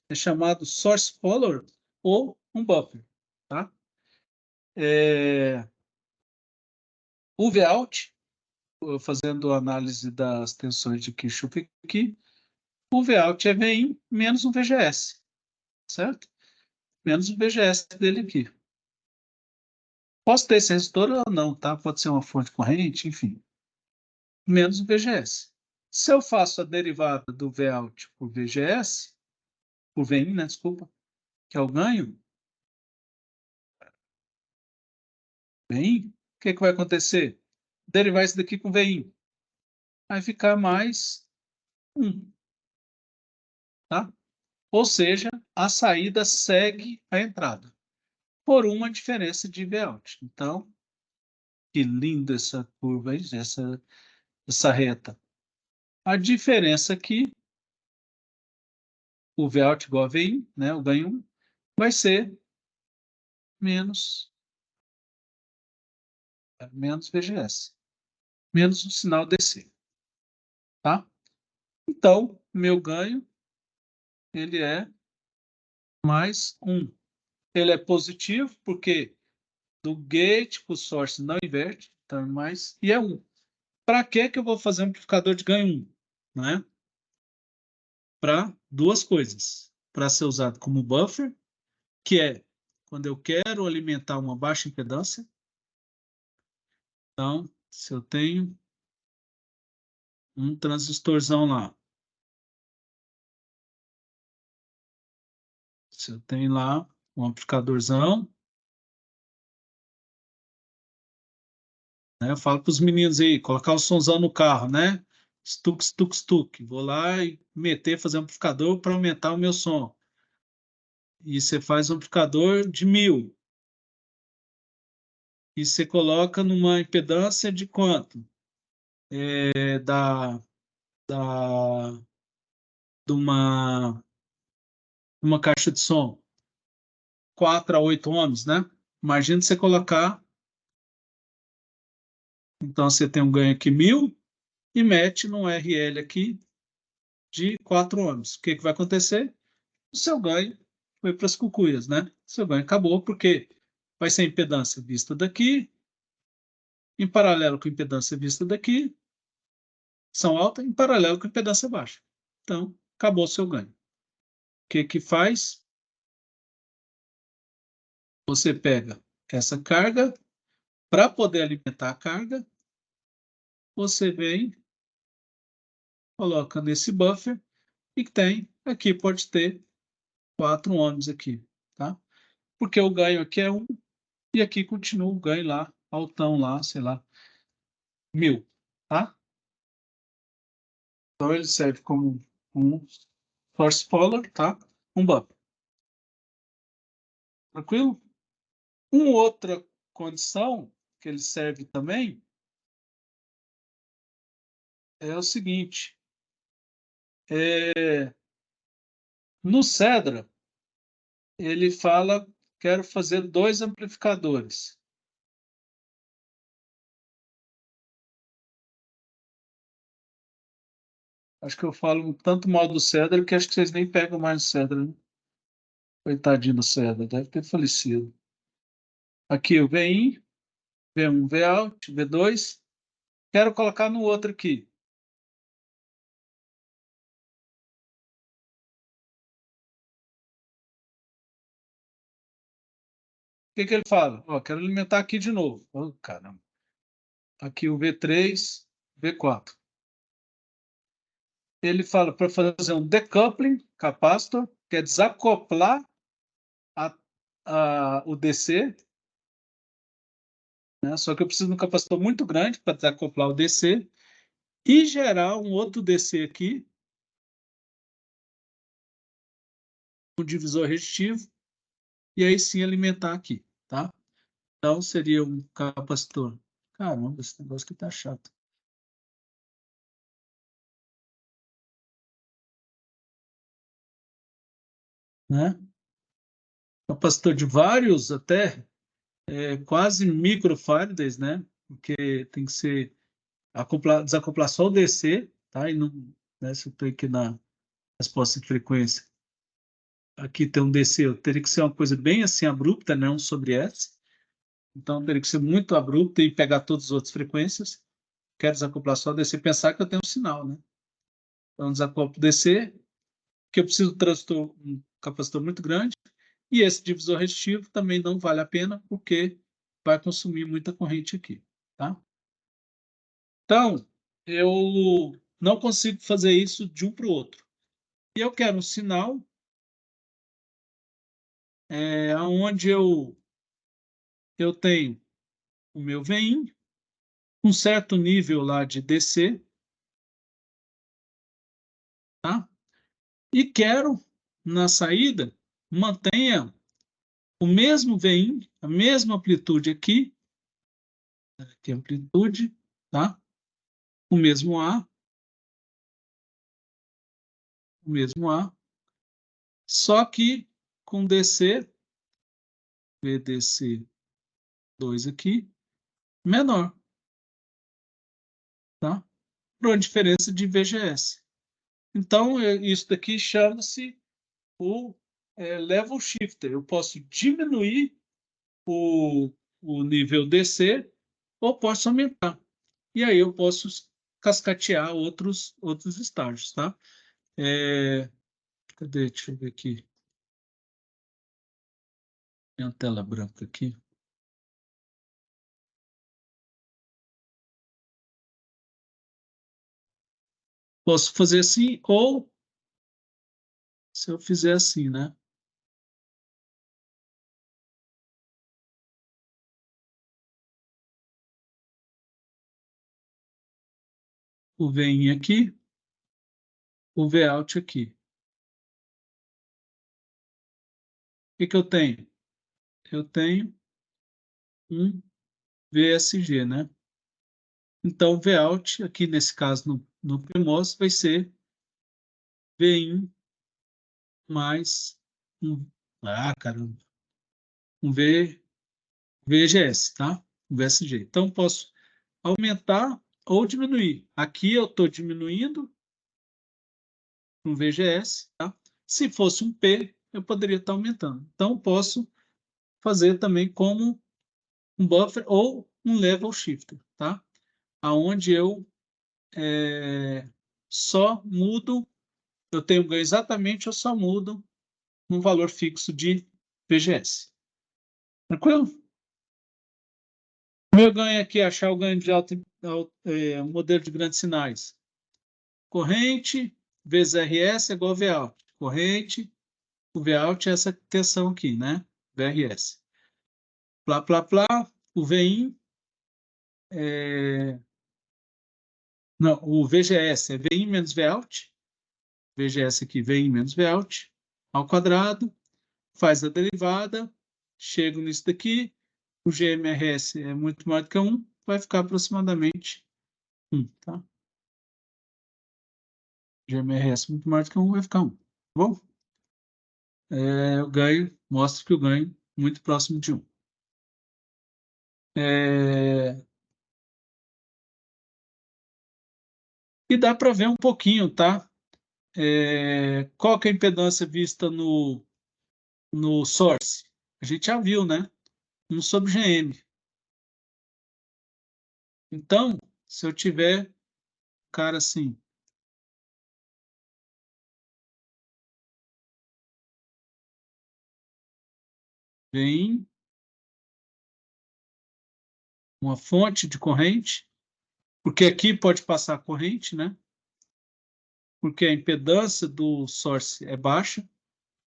É chamado source follower ou um buffer. Tá? O Vout, fazendo análise das tensões de Kirchhoff aqui, o Vout é VIN menos um VGS, certo? Menos o VGS dele aqui. Posso ter esse resistor ou não, tá? Pode ser uma fonte corrente, enfim. Menos o VGS. Se eu faço a derivada do Vout por VGS, por VIN, né? Desculpa, que é o ganho, VIN, o que vai acontecer? Derivar isso daqui com VIN. Vai ficar mais 1, tá? Ou seja, a saída segue a entrada, por uma diferença de Vout. Então, que linda essa curva, essa reta. A diferença aqui, o Vout igual a VIN, né, o ganho 1, vai ser menos VGS, menos o sinal DC. Tá? Então, meu ganho, ele é mais 1. Ele é positivo, porque do gate para o source não inverte, então é mais, e é 1. Para que eu vou fazer um amplificador de ganho 1? Né? Para duas coisas. Para ser usado como buffer, que é quando eu quero alimentar uma baixa impedância. Então, se eu tenho um transistorzão lá, se eu tenho lá um amplificadorzão, né, eu falo para os meninos aí, colocar o somzão no carro, né? Stuck, stuck, stuck. Vou lá e fazer um amplificador para aumentar o meu som. E você faz um amplificador de 1000. E você coloca numa impedância de quanto? Da, de uma caixa de som. 4 a 8 ohms, né? Imagina você colocar. Então, você tem um ganho aqui 1000 e mete num RL aqui de 4 ohms. O que vai acontecer? O seu ganho foi para as cucuias, né? O seu ganho acabou porque vai ser a impedância vista daqui, em paralelo com a impedância vista daqui, são alta, em paralelo com a impedância baixa. Então, acabou o seu ganho. O que faz? Você pega essa carga, para poder alimentar a carga, você vem, coloca nesse buffer e tem, aqui pode ter 4 ohms aqui, tá? Porque o ganho aqui é 1 e aqui continua o ganho lá, altão lá, sei lá, 1000, tá? Então ele serve como um source follower, tá? Um buffer. Tranquilo? Uma outra condição que ele serve também é o seguinte, no Cedra, ele fala, quero fazer 2 amplificadores. Acho que eu falo tanto mal do Cedra que acho que vocês nem pegam mais o Cedra, né? Coitadinho do César, deve ter falecido. Aqui o VIN, V1, Vout, V2. Quero colocar no outro aqui. O que ele fala? Ó, quero alimentar aqui de novo. Oh, caramba. Aqui o V3, V4. Ele fala para fazer um decoupling capacitor, que é desacoplar o DC, né? Só que eu preciso de um capacitor muito grande para desacoplar o DC e gerar um outro DC aqui, um divisor resistivo, e aí sim alimentar aqui, tá? Então seria um capacitor. Caramba, esse negócio aqui tá chato. Né? Capacitor de vários, até quase microfarads, né? Porque tem que ser desacoplar só o DC, tá? E não, né, se eu estou aqui na resposta de frequência, aqui tem um DC, eu teria que ser uma coisa bem assim abrupta, não sobre S. Então teria que ser muito abrupta e pegar todas as outras frequências. Quero desacoplar só o DC, pensar que eu tenho um sinal, né? Então desacoplo o DC, que eu preciso de um capacitor muito grande, e esse divisor resistivo também não vale a pena, porque vai consumir muita corrente aqui, tá? Então, eu não consigo fazer isso de um para o outro. E eu quero um sinal onde eu tenho o meu VIN, um certo nível lá de DC, tá? E quero, na saída, mantenha o mesmo VIN, a mesma amplitude aqui amplitude, tá? O mesmo A, só que com DC, VDC2 aqui, menor, tá? Por uma diferença de VGS. Então, isso daqui chama-se o level shifter. Eu posso diminuir o nível DC ou posso aumentar. E aí eu posso cascatear outros estágios, tá? Cadê? Deixa eu ver aqui. Tem uma tela branca aqui. Posso fazer assim, ou se eu fizer assim, né? O VIN aqui, o Vout aqui. O que eu tenho? Eu tenho um VSG, né? Então, Vout, aqui nesse caso no PMOS, vai ser VIN mais um. Ah, caramba! Um VGS, tá? Um VSG. Então, posso aumentar ou diminuir. Aqui eu estou diminuindo um VGS, tá? Se fosse um P, eu poderia estar aumentando. Então, posso fazer também como um buffer ou um level shifter, tá? Aonde eu só mudo, eu tenho ganho exatamente, eu só mudo um valor fixo de VGS. Tranquilo? O meu ganho aqui é achar o ganho de um modelo de grandes sinais. Corrente vezes RS é igual a Vout. Corrente, o Vout é essa tensão aqui, né? VRS. Plá, plá, plá. O VIN não, o VGS é VIN menos Vout. VGS aqui, VIN menos Vout ao quadrado. Faz a derivada. Chego nisso daqui. O GMRS é muito maior do que 1. Vai ficar aproximadamente 1, tá? GMRS muito maior do que 1, vai ficar 1. Tá bom? Eu ganho, mostra que eu ganho muito próximo de 1. E dá para ver um pouquinho, tá? Qual que é a impedância vista no no source? A gente já viu, né? 1 sobre GM. Então, se eu tiver cara assim, vem uma fonte de corrente, porque aqui pode passar corrente, né? Porque a impedância do source é baixa,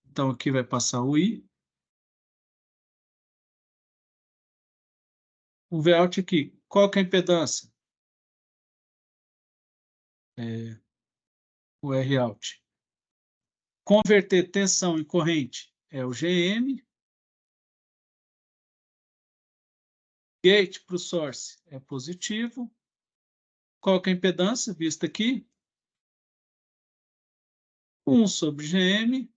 então aqui vai passar o I. O Vout aqui, qual que é a impedância? O Rout. Converter tensão em corrente é o GM. Gate para o source é positivo. Qual que é a impedância vista aqui? 1 sobre GM.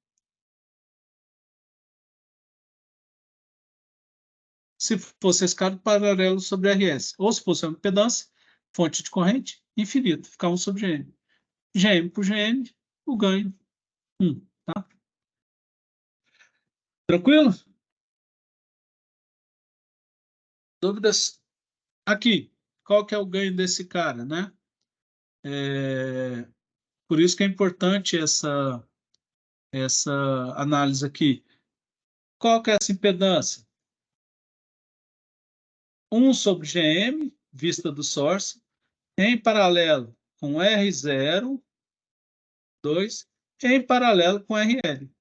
Se fosse escada, paralelo sobre RS. Ou se fosse uma impedância, fonte de corrente, infinito. Ficar 1 sobre GM. GM por GM, o ganho 1. Tá? Tranquilo? Dúvidas? Aqui, qual que é o ganho desse cara, né? Por isso que é importante essa análise aqui. Qual que é essa impedância? 1 sobre GM, vista do source, em paralelo com R0, 2, em paralelo com RL.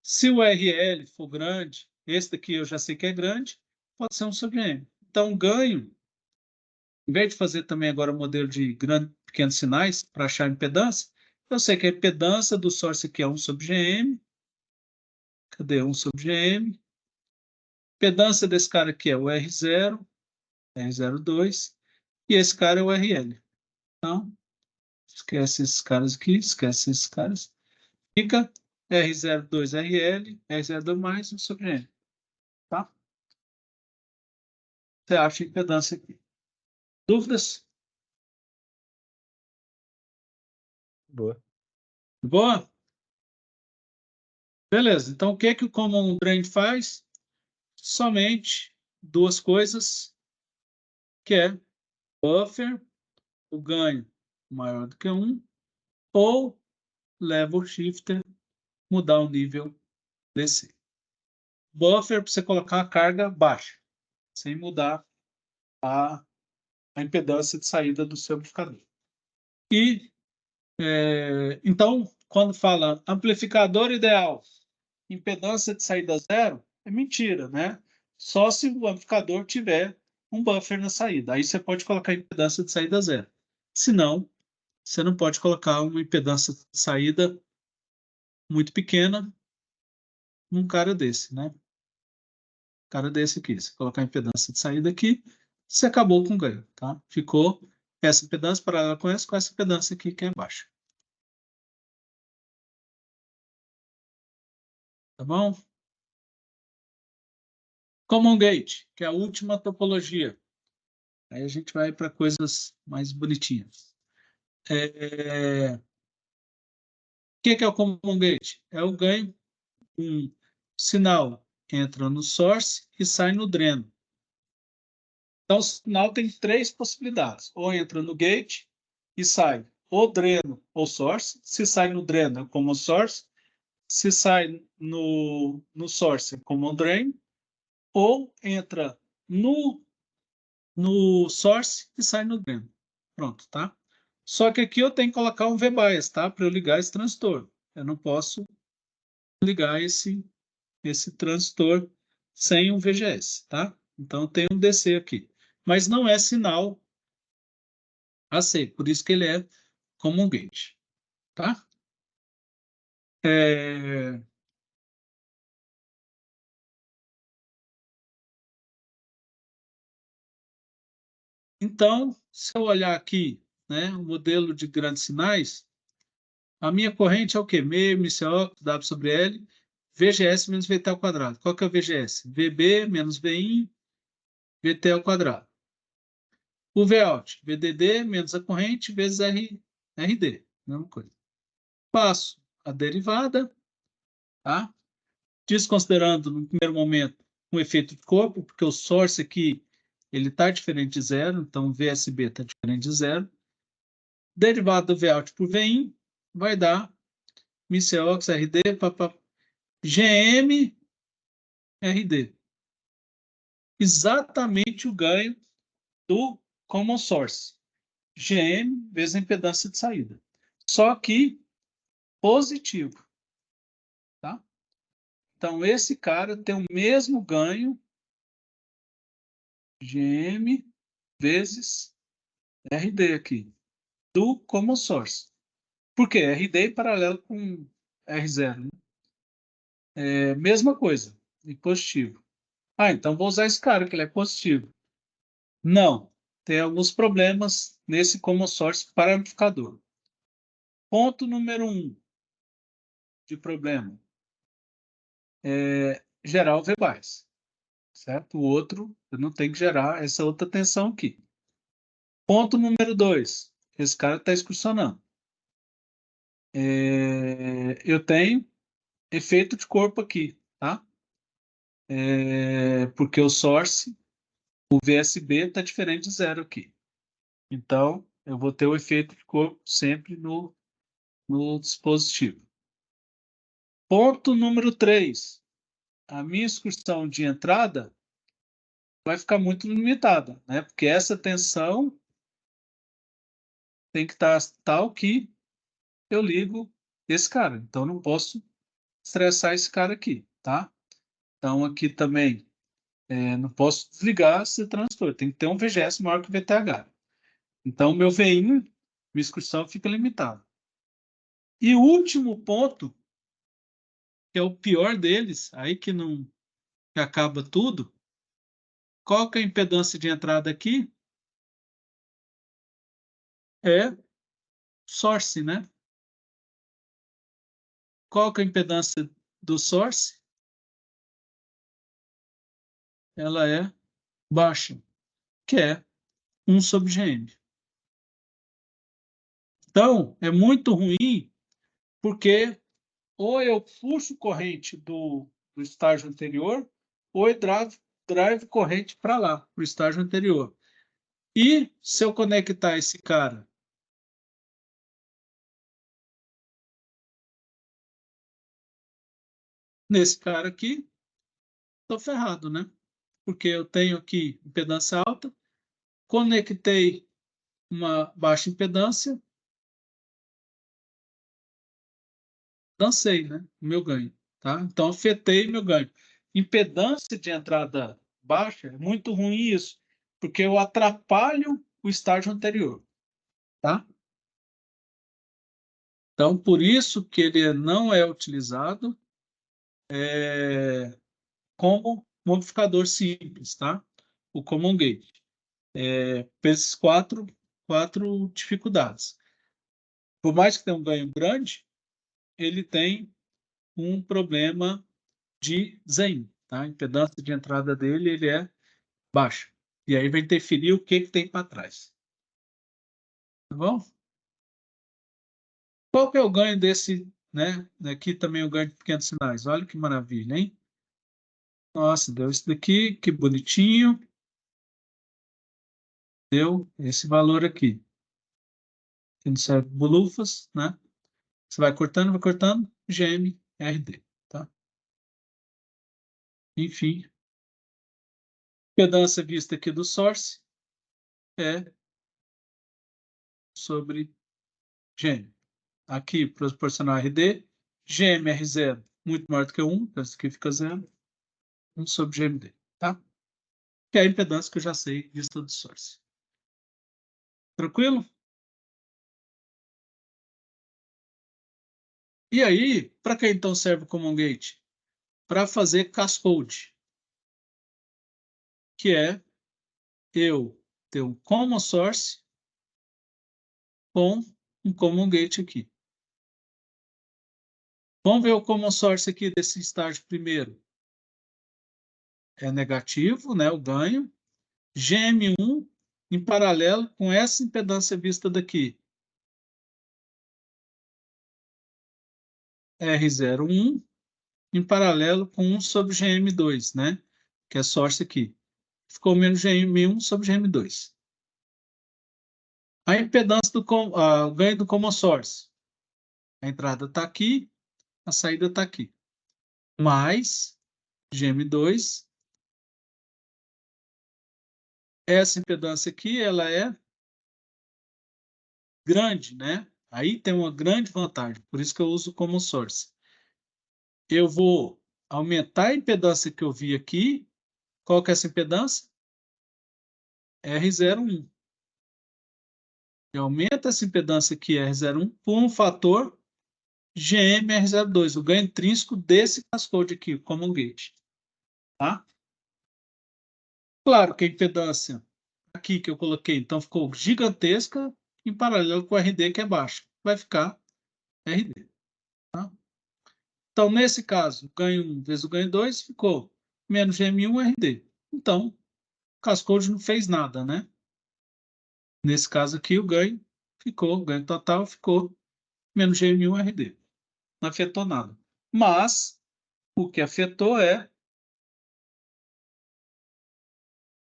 Se o RL for grande, esse daqui eu já sei que é grande, pode ser 1 sobre M. Então, ganho, em vez de fazer também agora o modelo de pequenos sinais para achar a impedância, eu sei que a impedância do source aqui é 1 sobre GM. Cadê 1 sobre GM? Impedância desse cara aqui é o R0, R02, e esse cara é o RL. Então, esquece esses caras aqui, esquece esses caras. Fica R02RL, R02 mais 1 sobre N. Tá? Você acha a impedância aqui. Dúvidas? Boa. Boa? Beleza. Então, o que que o Common Drain faz? Somente duas coisas, que é buffer, o ganho maior do que 1, ou level shifter, mudar o nível DC. Buffer para você colocar a carga baixa, sem mudar a impedância de saída do seu amplificador. E, então, quando fala amplificador ideal, impedância de saída zero, é mentira, né? Só se o amplificador tiver um buffer na saída. Aí você pode colocar impedância de saída zero. Se não, você não pode colocar uma impedância de saída muito pequena num cara desse, né? Cara desse aqui. Se colocar impedância de saída aqui, você acabou com o ganho, tá? Ficou essa impedância paralela com essa impedância aqui que é baixa. Tá bom? Common Gate, que é a última topologia. Aí a gente vai para coisas mais bonitinhas. O que é o Common Gate? É o ganho, um sinal entra no source e sai no dreno. Então, o sinal tem três possibilidades. Ou entra no gate e sai ou dreno ou source. Se sai no dreno, é common source. Se sai no source, é common drain. Ou entra no source e sai no dreno. Pronto, tá? Só que aqui eu tenho que colocar um V-bias, tá? Para eu ligar esse transistor. Eu não posso ligar esse transistor sem um VGS, tá? Então tem um DC aqui. Mas não é sinal AC, por isso que ele é common gate, tá? Então, se eu olhar aqui, né, o modelo de grandes sinais, a minha corrente é o quê? Meio MCO, W sobre L, VGS menos VT ao quadrado. Qual que é o VGS? VB menos VIN, VT ao quadrado. O Vout, VDD menos a corrente vezes RD. Mesma coisa. Passo a derivada, tá? desconsiderando, no primeiro momento, um efeito de corpo, porque o source aqui ele está diferente de zero, então o VSB está diferente de zero. Derivado do Vout por Vin vai dar MCOX, RD, GM, RD. Exatamente o ganho do common source. GM vezes a impedância de saída. Só que positivo. Tá? Então, esse cara tem o mesmo ganho GM vezes RD aqui, do common source. Por quê? RD em paralelo com R0. Né? Mesma coisa, e positivo. Então vou usar esse cara, que ele é positivo. Não, tem alguns problemas nesse common source para amplificador. Ponto número 1 de problema. Gerar o V-Bars. Certo? O outro, eu não tenho que gerar essa outra tensão aqui. Ponto número 2. Esse cara está excursionando. Eu tenho efeito de corpo aqui, tá? Porque o source, o VSB está diferente de zero aqui. Então, eu vou ter o efeito de corpo sempre no dispositivo. Ponto número 3. A minha excursão de entrada vai ficar muito limitada, né? Porque essa tensão tem que estar tal que eu ligo esse cara. Então, não posso estressar esse cara aqui, tá? Então, aqui também não posso desligar esse transistor. Tem que ter um VGS maior que o VTH. Então, meu VIN, minha excursão fica limitada. E o último ponto, que é o pior deles, aí que não que acaba tudo, qual que é a impedância de entrada aqui? É source, né? Qual que é a impedância do source? Ela é baixa, que é 1/GM. Então, é muito ruim, porque ou eu puxo corrente do estágio anterior, ou eu drive corrente para lá, para o estágio anterior. E se eu conectar esse cara nesse cara aqui, estou ferrado, né? Porque eu tenho aqui impedância alta, conectei uma baixa impedância, dancei, né? O meu ganho, tá? Então, afetei meu ganho. Impedância de entrada baixa é muito ruim isso, porque eu atrapalho o estágio anterior, tá? Então, por isso que ele não é utilizado como um amplificador simples, tá? O Common Gate. Por esses quatro dificuldades. Por mais que tenha um ganho grande, ele tem um problema de desempenho, tá? A impedância de entrada dele ele é baixa. E aí vai interferir o que tem para trás. Tá bom? Qual que é o ganho desse, né? Aqui também o ganho de pequenos sinais. Olha que maravilha, hein? Nossa, deu isso daqui, que bonitinho. Deu esse valor aqui. Que não serve bolufas, né? Você vai cortando, GM, RD, tá? Enfim, impedância vista aqui do source é sobre GM. Aqui, proporcional RD, GMR0 muito maior do que 1, então isso aqui fica 0, 1/GMD, tá? Que é a impedância que eu já sei vista do source. Tranquilo? E aí, para que então serve o Common Gate? Para fazer cascode, que é eu ter um Common Source com um Common Gate aqui. Vamos ver o Common Source aqui desse estágio primeiro. É negativo, né, o ganho. GM1 em paralelo com essa impedância vista daqui. R01 em paralelo com 1 sobre GM2, né? Que é source aqui. Ficou menos GM1 sobre GM2. A impedância o ganho do common source. A entrada está aqui, a saída está aqui. Mais GM2. Essa impedância aqui, ela é grande, né? Aí tem uma grande vantagem, por isso que eu uso common source. Eu vou aumentar a impedância que eu vi aqui. Qual que é essa impedância? R01. Eu aumento essa impedância aqui, R01, por um fator GM-R02, o ganho intrínseco desse cascode aqui, o common gate. Tá? Claro que a impedância aqui que eu coloquei, então ficou gigantesca em paralelo com o RD, que é baixo. Vai ficar RD. Tá? Então, nesse caso, ganho 1 vezes o ganho 2 ficou menos GM1 RD. Então, o cascode não fez nada, né? Nesse caso aqui, o ganho total ficou menos GM1 RD. Não afetou nada. Mas, o que afetou é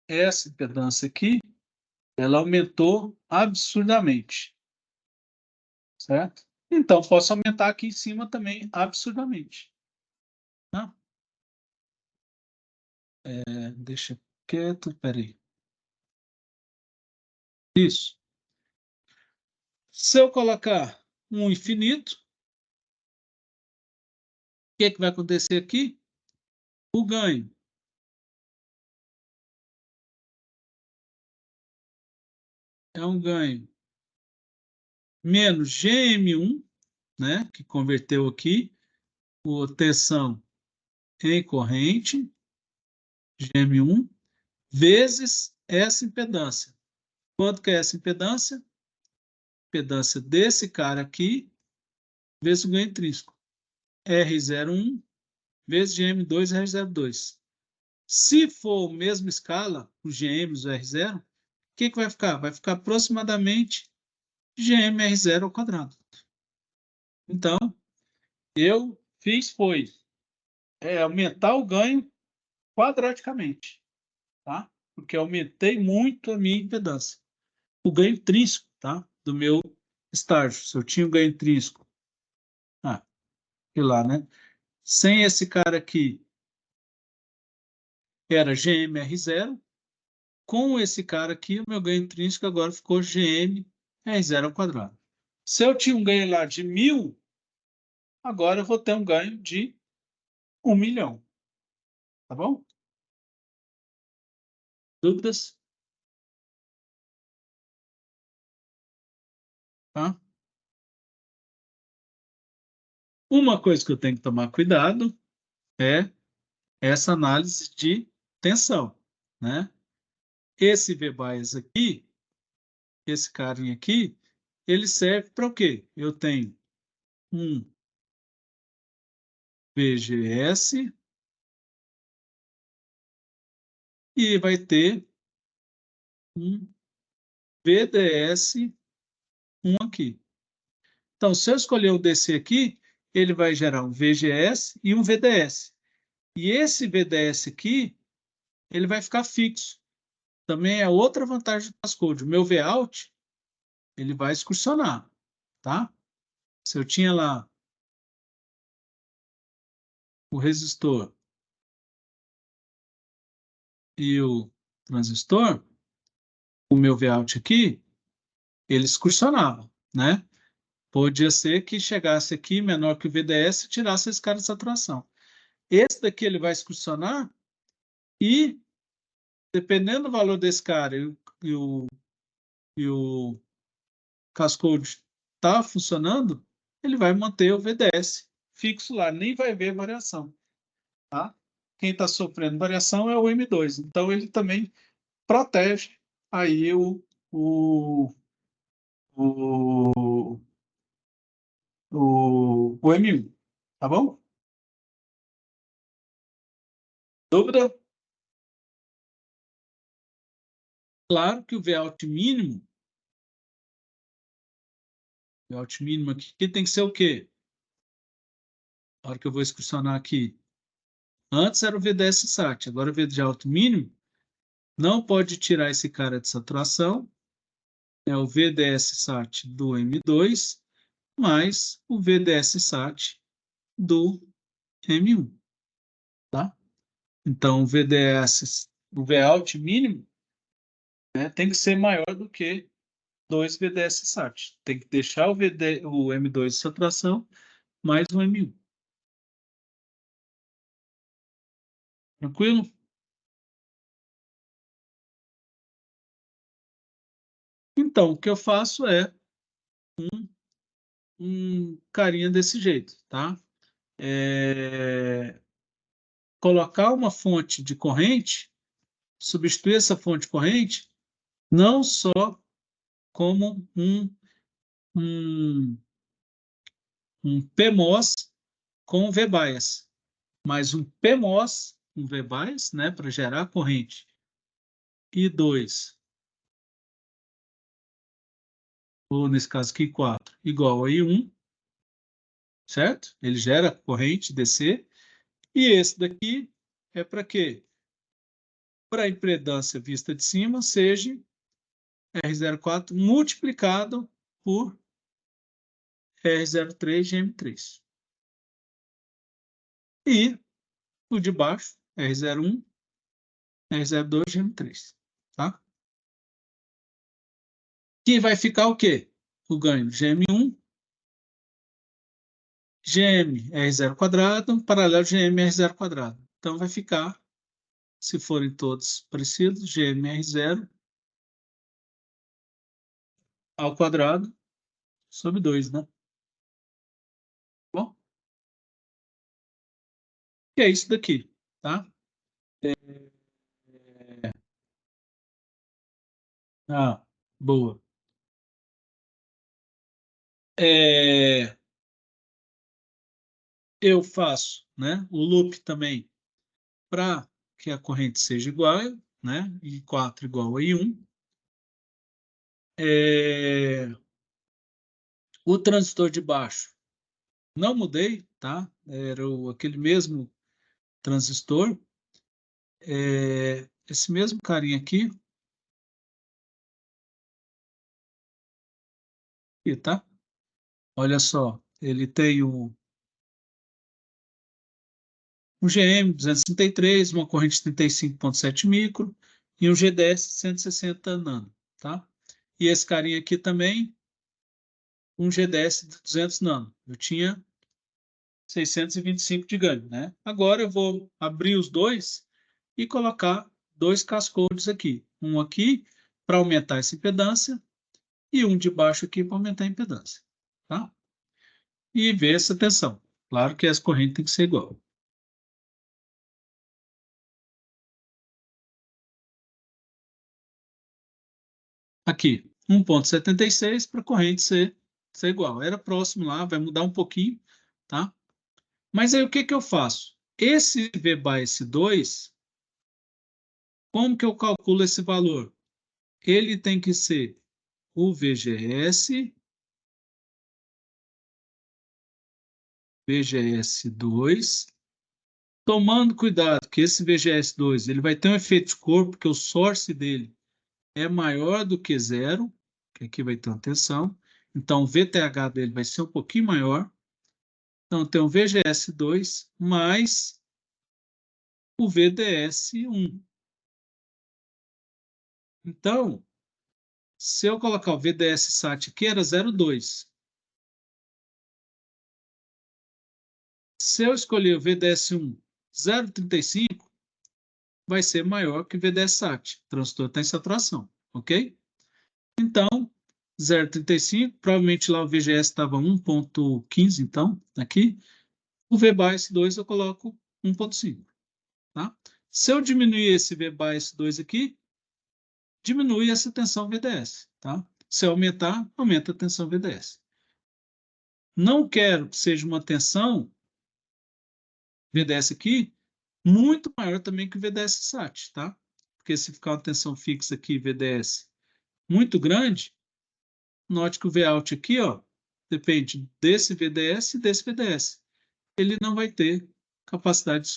essa impedância aqui, ela aumentou absurdamente. Certo? Então, posso aumentar aqui em cima também absurdamente. Tá? Deixa quieto, peraí. Isso. Se eu colocar um infinito, o que vai acontecer aqui? O ganho é um ganho menos GM1, né, que converteu aqui a tensão em corrente, GM1, vezes essa impedância. Quanto que é essa impedância? Impedância desse cara aqui, vezes o ganho intrínseco. R01 vezes GM2 R02. Se for a mesma escala, os GMs, o R0, o que vai ficar? Vai ficar aproximadamente GM-R0 ao quadrado. Então, eu fiz foi aumentar o ganho quadraticamente, tá? Porque aumentei muito a minha impedância. O ganho intrínseco, tá? Do meu estágio. Se eu tinha o ganho intrínseco, sei lá, né? Sem esse cara aqui, era GM-R0. Com esse cara aqui, o meu ganho intrínseco agora ficou GM-R0 ao quadrado. Se eu tinha um ganho lá de 1.000, agora eu vou ter um ganho de 1 milhão. Tá bom? Dúvidas? Tá? Uma coisa que eu tenho que tomar cuidado é essa análise de tensão, né? Esse V-bias aqui, esse carinha aqui, ele serve para o quê? Eu tenho um VGS e vai ter um VDS 1 aqui. Então, se eu escolher o DC aqui, ele vai gerar um VGS e um VDS. E esse VDS aqui, ele vai ficar fixo. Também é outra vantagem do passcode. O meu Vout, ele vai excursionar, tá? Se eu tinha lá o resistor e o transistor, o meu Vout aqui, ele excursionava, né? Podia ser que chegasse aqui menor que o VDS e tirasse esse cara de saturação. Esse daqui ele vai excursionar e, dependendo do valor desse cara e o cascode está funcionando, ele vai manter o VDS fixo lá, nem vai ver variação. Tá? Quem está sofrendo variação é o M2. Então, ele também protege aí o, o M1. Tá bom? Dúvida? Claro que o Vout mínimo aqui tem que ser o quê? A hora que eu vou excursionar aqui. Antes era o VDS SAT, agora o VD alto mínimo. Não pode tirar esse cara de saturação. É o VDS SAT do M2 mais o VDS SAT do M1. Tá? Então, o VDS, o Vout mínimo, né, tem que ser maior do que 2 VDS SAT. Tem que deixar o M2 de saturação mais o M1. Tranquilo? Então, o que eu faço é um carinha desse jeito, tá? Colocar uma fonte de corrente, substituir essa fonte de corrente, não só como um PMOS com V-bias, mas um PMOS com V-bias, né, para gerar corrente I2, ou nesse caso aqui 4, igual a I1, certo? Ele gera corrente DC, e esse daqui é para quê? Para a impedância vista de cima seja R04 multiplicado por R03 GM3. E o de baixo, R01, R02 GM3. Tá? Que vai ficar o quê? O ganho GM1, GM R0², paralelo GM R0². Então vai ficar, se forem todos parecidos, GM R0 ao quadrado sobre 2, né? Bom, e é isso daqui, tá? Boa. Eu faço, né, o loop também para que a corrente seja igual, né, I4 igual a I1. O transistor de baixo não mudei, tá? Era aquele mesmo transistor. Esse mesmo carinha aqui, tá? Olha só, ele tem um GM 233, uma corrente de 35,7 micro e um GDS 160 nano, tá? E esse carinha aqui também, um GDS de 200 nano. Eu tinha 625 de ganho, né? Agora eu vou abrir os dois e colocar dois cascodes aqui. Um aqui para aumentar essa impedância e um de baixo aqui para aumentar a impedância, tá? E ver essa tensão. Claro que as correntes têm que ser igual. Aqui, 1,76 para a corrente ser igual. Era próximo lá, vai mudar um pouquinho, tá? Mas aí o que eu faço? Esse V/S2, como que eu calculo esse valor? Ele tem que ser o VGS2, tomando cuidado que esse VGS2 ele vai ter um efeito de corpo, porque o source dele é maior do que zero, que aqui vai ter uma tensão, então o VTH dele vai ser um pouquinho maior. Então tem o VGS2 mais o VDS1. Então, se eu colocar o VDS SAT aqui, era 0,2. Se eu escolher o VDS1 0,35, vai ser maior que o VDS SAT. O transistor está em saturação, ok? Então, 0,35, provavelmente lá o VGS estava 1,15, então, aqui. O VBAS2 eu coloco 1,5, tá? Se eu diminuir esse VBAS2 aqui, diminui essa tensão VDS, tá? Se eu aumentar, aumenta a tensão VDS. Não quero que seja uma tensão VDS aqui muito maior também que o VDS SAT, tá? Porque se ficar uma tensão fixa aqui, VDS, muito grande, note que o Vout aqui, ó, depende desse VDS e desse VDS. ele não vai ter capacidade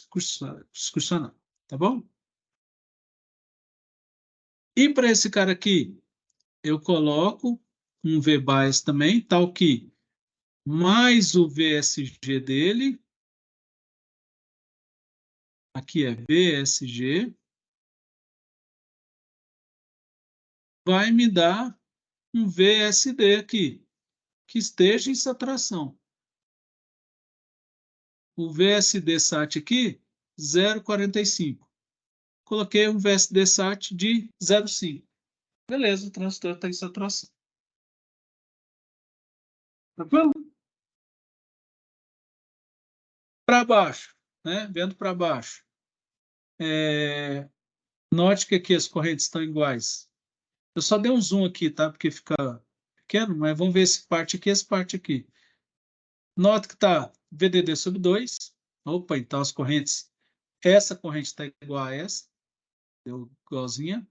excursional, tá bom? E para esse cara aqui, eu coloco um VBIAS também, tal que mais o VSG dele, aqui é VSG, vai me dar um VSD aqui, que esteja em saturação. O VSD SAT aqui, 0,45. Coloquei um VSD SAT de 0,5. Beleza, o transistor está em saturação. Tranquilo? Para baixo, né? Vendo para baixo. Note que aqui as correntes estão iguais. Eu só dei um zoom aqui, tá? Porque fica pequeno, mas vamos ver essa parte aqui e essa parte aqui. Note que está VDD sobre 2. Opa, então as correntes... Essa corrente está igual a essa. Deu igualzinha.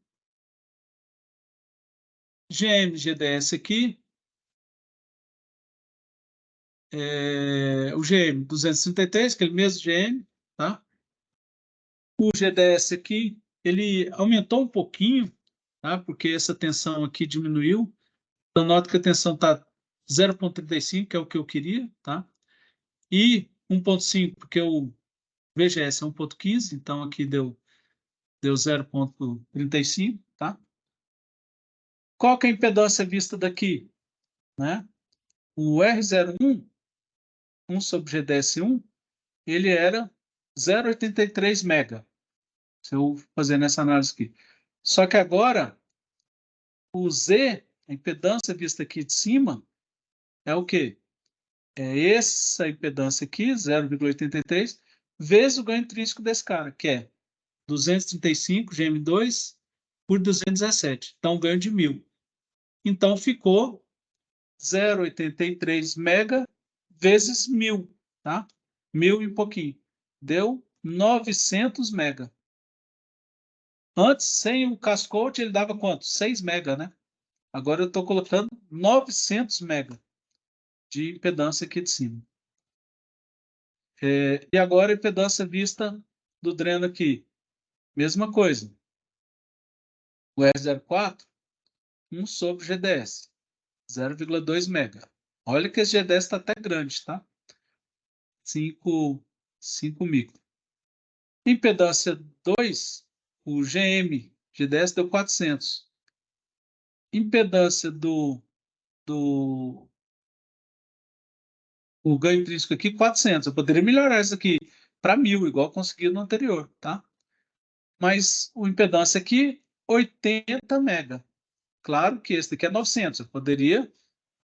GM, GDS aqui. O GM 233, aquele mesmo GM, tá? O GDS aqui, ele aumentou um pouquinho, tá? Porque essa tensão aqui diminuiu. Então, nota que a tensão está 0,35, que é o que eu queria, tá? E 1,5, porque o VGS é 1,15, então aqui deu 0,35, tá? Qual que é a impedância vista daqui? Né? O R01, 1 sobre GDS1, ele era 0,83 mega. Se eu fazer nessa análise aqui. Só que agora, o Z, a impedância vista aqui de cima, é o quê? É essa impedância aqui, 0,83, vezes o ganho intrínseco desse cara, que é 235 GM2 por 217. Então, ganho de 1.000. Então, ficou 0,83 mega vezes 1.000, tá? 1.000 e um pouquinho. Deu 900 mega. Antes, sem o cascote, ele dava quanto? 6 mega, né? Agora eu estou colocando 900 mega de impedância aqui de cima. E agora a impedância vista do dreno aqui. Mesma coisa. O R04, 1 sobre GDS. 0,2 mega. Olha que esse GDS está até grande, tá? 5 micro. Impedância 2, o GM, GDS deu 400. Impedância o ganho intrínseco aqui, 400. Eu poderia melhorar isso aqui para 1.000, igual consegui no anterior, tá? Mas o impedância aqui, 80 mega. Claro que esse daqui é 900. Eu poderia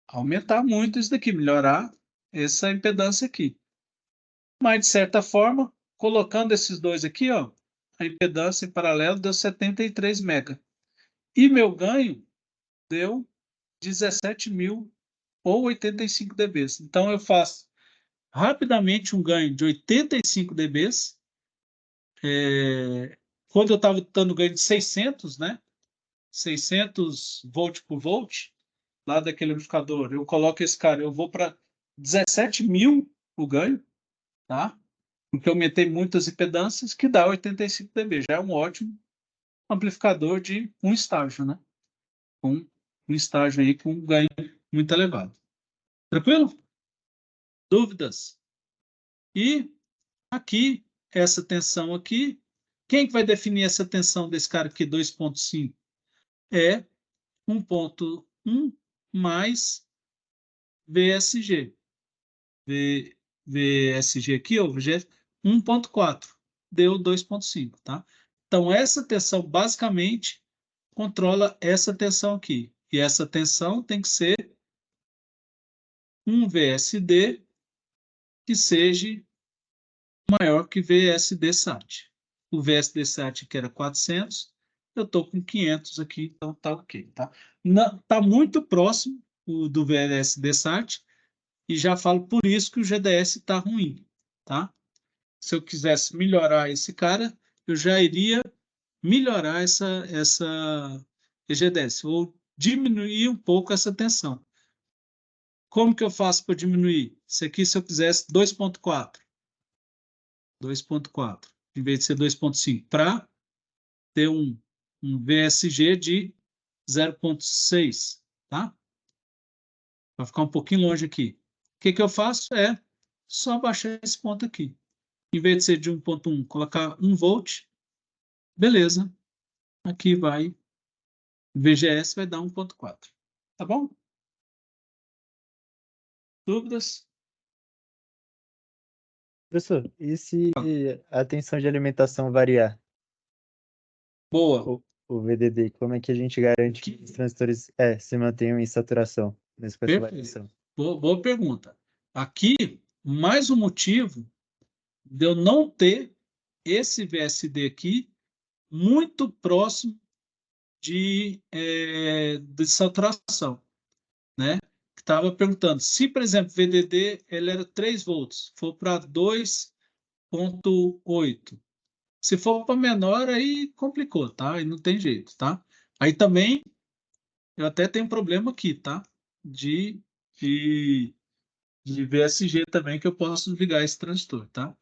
aumentar muito isso daqui, melhorar essa impedância aqui. Mas, de certa forma, colocando esses dois aqui, ó, a impedância em paralelo deu 73 mega. E meu ganho deu 17.000 ou 85 dB. Então, eu faço rapidamente um ganho de 85 dB. Quando eu estava dando ganho de 600, né? 600 volt por volt, lá daquele amplificador, eu coloco esse cara, eu vou para 17.000 o ganho, tá? Porque eu aumentei muitas impedâncias, que dá 85 dB. Já é um ótimo amplificador de um estágio, né? Um estágio aí com um ganho muito elevado. Tranquilo? Dúvidas? E aqui, essa tensão aqui, quem que vai definir essa tensão desse cara aqui, 2,5? É 1,1 mais VSG. VSG aqui, ó, 1,4. Deu 2,5, tá? Então, essa tensão, basicamente, controla essa tensão aqui. E essa tensão tem que ser um VSD que seja maior que VSD SAT. O VSD SAT que era 400, eu estou com 500 aqui, então tá ok, tá? Tá muito próximo do VSD SAT e já falo por isso que o GDS está ruim, tá? Se eu quisesse melhorar esse cara, eu já iria melhorar essa GDS, ou diminuir um pouco essa tensão. Como que eu faço para diminuir? Isso aqui, se eu quisesse 2,4, 2.4, em vez de ser 2.5, para ter um VSG de 0.6, tá? Vai ficar um pouquinho longe aqui. O que que eu faço? É só baixar esse ponto aqui. Em vez de ser de 1.1, colocar 1 volt, beleza. Aqui vai, VGS vai dar 1.4. Tá bom? Dúvidas? Professor, e se a tensão de alimentação variar, Boa. o VDD, como é que a gente garante que os transistores se mantenham em saturação nessa com essa Perfeito. variação? Boa pergunta. Aqui, mais um motivo de eu não ter esse VSD aqui muito próximo de saturação, né? Estava perguntando, se, por exemplo, VDD ele era 3 volts, for para 2.8. Se for para menor, aí complicou, tá? Aí não tem jeito, tá? Aí também, eu até tenho problema aqui, tá? De, de, de VSG também, que eu posso ligar esse transistor, tá?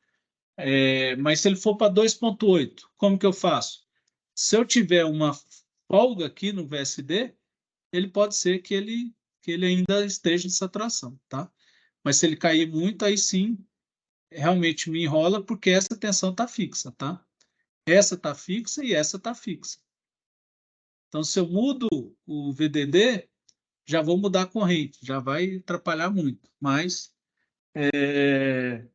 Mas se ele for para 2.8, como que eu faço? Se eu tiver uma folga aqui no VSD, ele pode ser que ele ainda esteja em saturação, tá? Mas se ele cair muito, aí sim, realmente me enrola, porque essa tensão está fixa, tá? Essa está fixa e essa está fixa. Então, se eu mudo o VDD, já vou mudar a corrente, já vai atrapalhar muito. Mas essa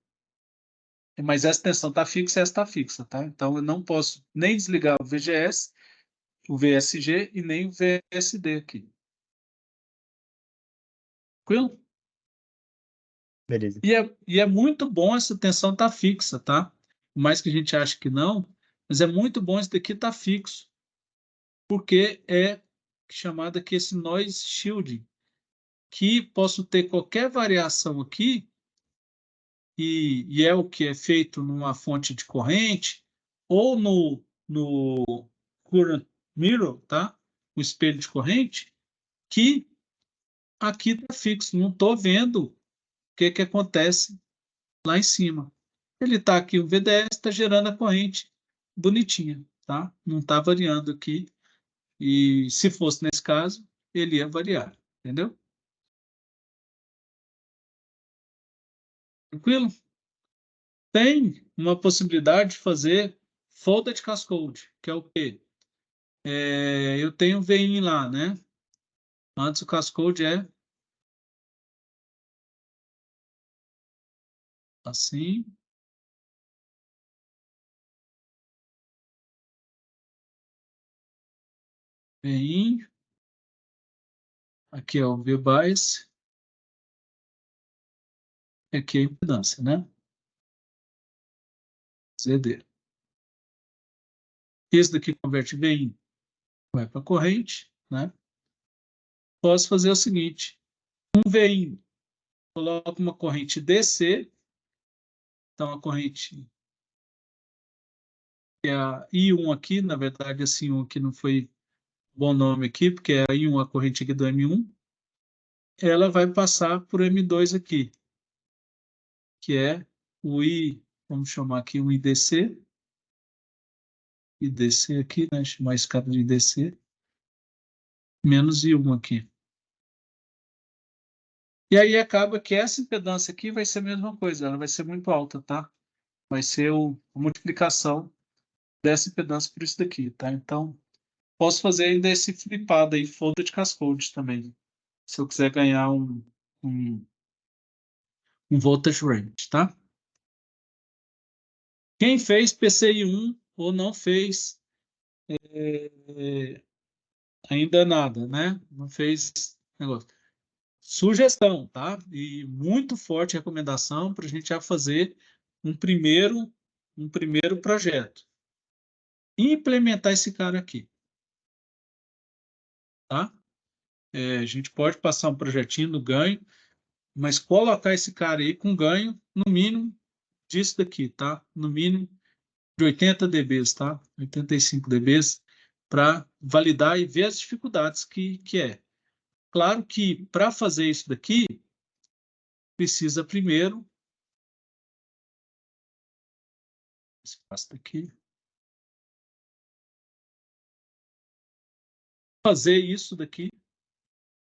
tensão está fixa e essa está fixa, tá? Então, eu não posso nem desligar o VGS, o VSG e nem o VSD aqui. Tranquilo? Beleza. E é muito bom essa tensão estar fixa, tá? Por mais que a gente ache que não, mas é muito bom esse daqui estar fixo, porque é chamado aqui esse noise shielding, que posso ter qualquer variação aqui, e é o que é feito numa fonte de corrente, ou no current mirror, tá? O espelho de corrente, que aqui está fixo, não estou vendo o que acontece lá em cima. Ele está aqui, o VDS está gerando a corrente bonitinha, tá? Não está variando aqui. E se fosse nesse caso, ele ia variar, entendeu? Tranquilo? Tem uma possibilidade de fazer folded cascode, que é o quê? Eu tenho VIN lá, né? Antes o cascode é assim. VIN. Aqui é o V-bias. Aqui é a impedância, né? ZD. Esse daqui converte VIN, vai para corrente, né? Posso fazer o seguinte: um VIN, coloco uma corrente DC, então a corrente é a I1 aqui, na verdade, assim, o que não foi bom nome aqui, porque é a I1, a corrente aqui do M1, ela vai passar por M2 aqui, que é o I, vamos chamar aqui um IDC, IDC aqui, né? Chamar a escada de IDC, menos I1 aqui. E aí acaba que essa impedância aqui vai ser a mesma coisa, ela vai ser muito alta, tá? Vai ser a multiplicação dessa impedância por isso daqui, tá? Então, posso fazer ainda esse flipado aí, folder de cascode também, se eu quiser ganhar um, um voltage range, tá? Quem fez PCI 1 ou não fez ainda nada, né? Não fez negócio. Sugestão, tá? E muito forte recomendação para a gente já fazer um primeiro projeto. Implementar esse cara aqui, tá? A gente pode passar um projetinho no ganho, mas colocar esse cara aí com ganho, no mínimo, disso daqui, tá? No mínimo de 80 dBs, tá? 85 dBs, para validar e ver as dificuldades que é. Claro que para fazer isso daqui, precisa primeiro Basta aqui. Fazer isso daqui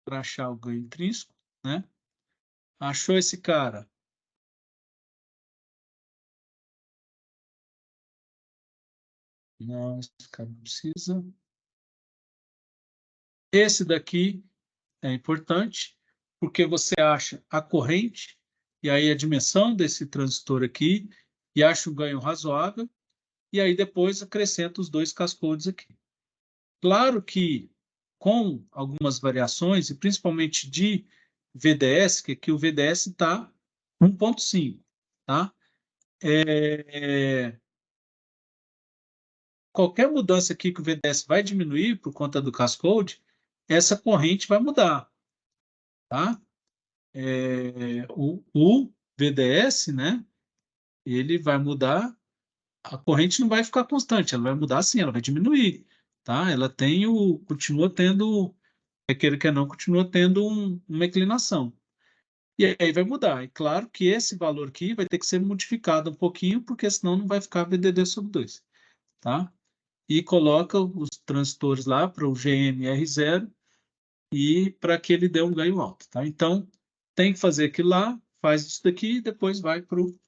para achar o ganho intrínseco, né? Achou esse cara? Não, esse cara não precisa. Esse daqui é importante, porque você acha a corrente, e aí a dimensão desse transistor aqui, e acha um ganho razoável, e aí depois acrescenta os dois cascodes aqui. Claro que com algumas variações, e principalmente de VDS, que aqui o VDS está 1.5, tá? Qualquer mudança aqui que o VDS vai diminuir por conta do cascode, essa corrente vai mudar, tá? O VDS, né? Ele vai mudar, a corrente não vai ficar constante, ela vai mudar sim, ela vai diminuir, tá? Ela tem continua tendo, queira que não, continua tendo uma inclinação. E aí vai mudar. E claro que esse valor aqui vai ter que ser modificado um pouquinho, porque senão não vai ficar VDD sobre 2, tá? E coloca os transistores lá para o GMR0 e para que ele dê um ganho alto, tá? Então, tem que fazer aquilo lá, faz isso daqui e depois vai para o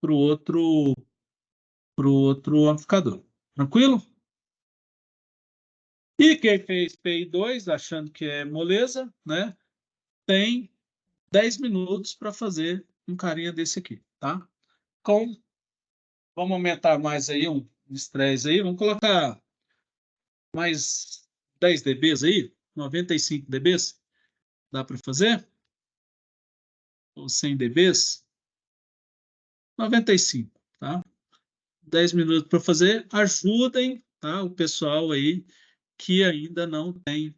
outro amplificador. Tranquilo? E quem fez PI2, achando que é moleza, né? Tem 10 minutos para fazer um carinha desse aqui, tá? Vamos aumentar mais aí um estresse aí, vamos colocar mais 10 dBs aí, 95 dBs, dá para fazer? Ou 100 dBs? 95, tá? 10 minutos para fazer, ajudem, tá? O pessoal aí que ainda não tem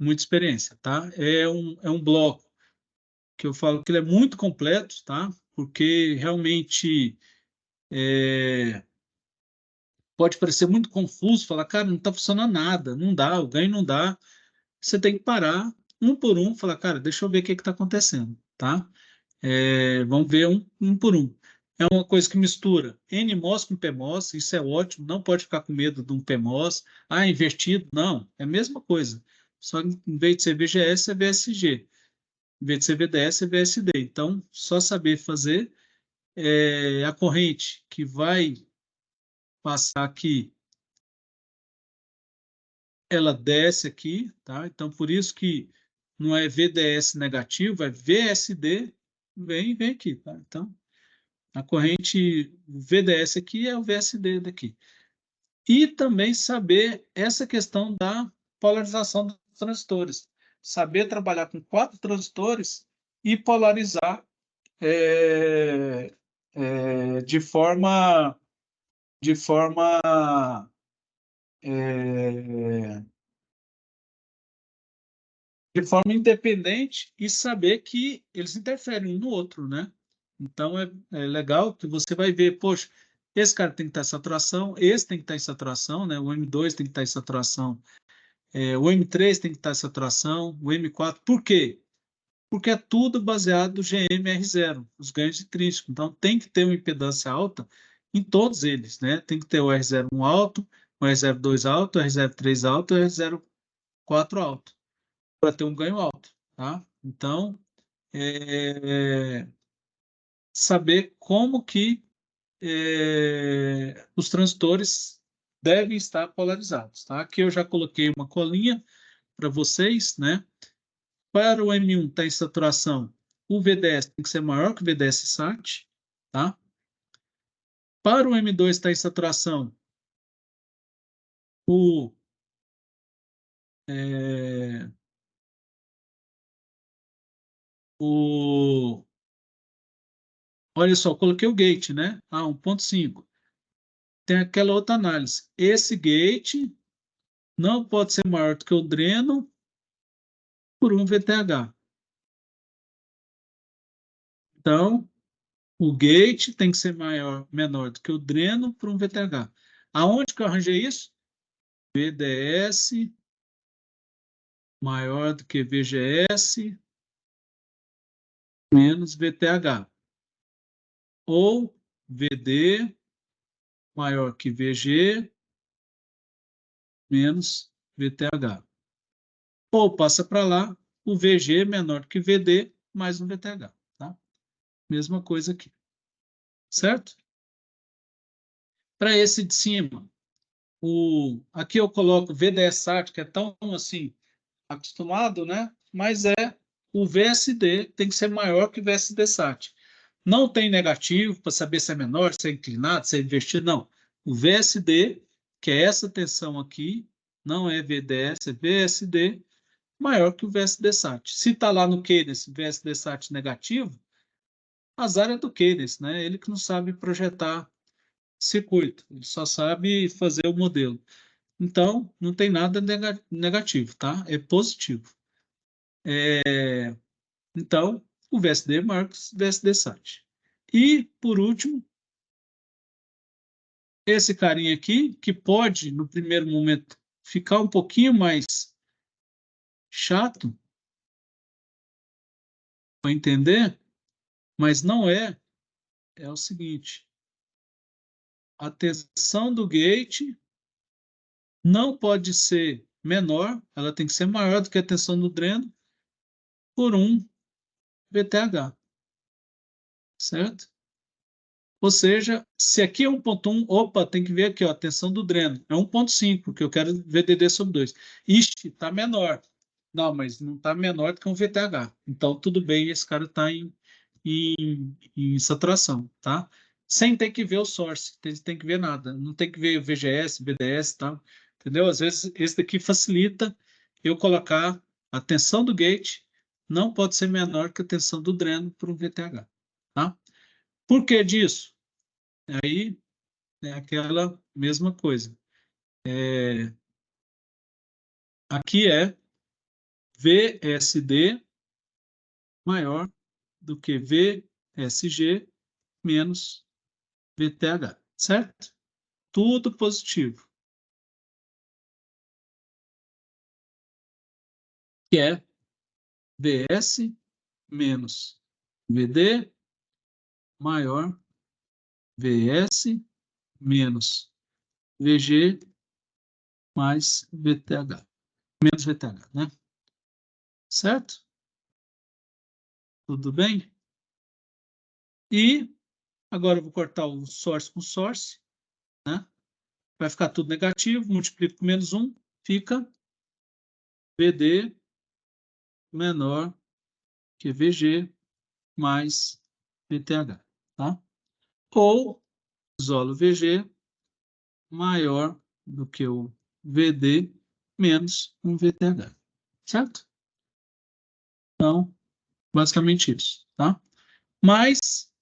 muita experiência, tá? É um bloco que eu falo que ele é muito completo, tá? Porque realmente pode parecer muito confuso, falar, cara, não está funcionando nada, não dá, o ganho não dá. Você tem que parar um por um, falar, cara, deixa eu ver o que está acontecendo, tá? Vamos ver um por um. É uma coisa que mistura NMOS com PMOS, isso é ótimo, não pode ficar com medo de um PMOS. Ah, invertido? Não, é a mesma coisa. Só que em vez de ser VGS, é VSG. Em vez de ser VDS, é VSD. Então, só saber fazer a corrente que vai passar aqui, ela desce aqui, tá? Então, por isso que não é VDS negativo, é VSD, vem aqui, tá? Então, a corrente VDS aqui é o VSD daqui. E também saber essa questão da polarização dos transistores. Saber trabalhar com 4 transistores e polarizar de forma é, de forma independente e saber que eles interferem um no outro, né? Então é legal que você vai ver, poxa, esse cara tem que estar em saturação, esse tem que estar em saturação, né? O M2 tem que estar em saturação, o M3 tem que estar em saturação, o M4. Por quê? Porque é tudo baseado no GM-R0, os ganhos intrínsecos. Então tem que ter uma impedância alta em todos eles, né? Tem que ter o R01 alto, o R02 alto, o R03 alto, o R04 alto, para ter um ganho alto, tá? Então, saber como que os transistores devem estar polarizados, tá? Aqui eu já coloquei uma colinha para vocês, né? Para o M1 estar em saturação, o VDS tem que ser maior que o VDS SAT, tá? Para o M2 estar em saturação, o é, o olha só, coloquei o gate, né? 1.5. Tem aquela outra análise. Esse gate não pode ser maior do que o dreno por um VTH. Então, o gate tem que ser menor do que o dreno por um VTH. Aonde que eu arranjei isso? VDS maior do que VGS menos VTH. ou VD maior que VG menos VTH. Ou passa para lá, o VG menor que VD mais um VTH. Tá? Mesma coisa aqui. Certo? Para esse de cima, aqui eu coloco VDSAT, que é tão assim, acostumado, né? Mas o VSD tem que ser maior que o VSD-SAT. Não tem negativo para saber se é menor, se é inclinado, se é invertido, não. O VSD, que é essa tensão aqui, não é VDS, é VSD, maior que o VSD-SAT. Se está lá no Cadence VSD-SAT negativo, azar é do Cadence, né? Ele que não sabe projetar circuito, ele só sabe fazer o modelo. Então, não tem nada negativo, tá? É positivo. Então, o VSD marca o VSD-SAT. E, por último, esse carinha aqui, que pode, no primeiro momento, ficar um pouquinho mais chato para entender, mas não é. É o seguinte: a tensão do gate não pode ser menor, ela tem que ser maior do que a tensão do dreno por um VTH, certo? Ou seja, se aqui é 1.1, opa, tem que ver aqui, ó, a tensão do dreno. É 1.5, porque eu quero VDD sobre 2. Ixi, está menor. Não, mas não está menor do que um VTH. Então, tudo bem, esse cara está em saturação, tá? Sem ter que ver o source, tem que ver nada. Não tem que ver VGS, BDS e tal. Entendeu? Às vezes, esse daqui facilita eu colocar a tensão do gate não pode ser menor que a tensão do dreno por um VTH, tá? Por que disso? Aí é aquela mesma coisa. Aqui é VSD maior do que VSG menos VTH, certo? Tudo positivo. Que é VS menos VD maior VS menos VG mais VTH. Menos VTH, né? Certo? Tudo bem? E agora eu vou cortar o source com source, né? Vai ficar tudo negativo, multiplico por menos 1, fica VD menor que VG mais VTH, tá? Ou isolo VG maior do que o VD menos um VTH, certo? Então, basicamente isso, tá? Mas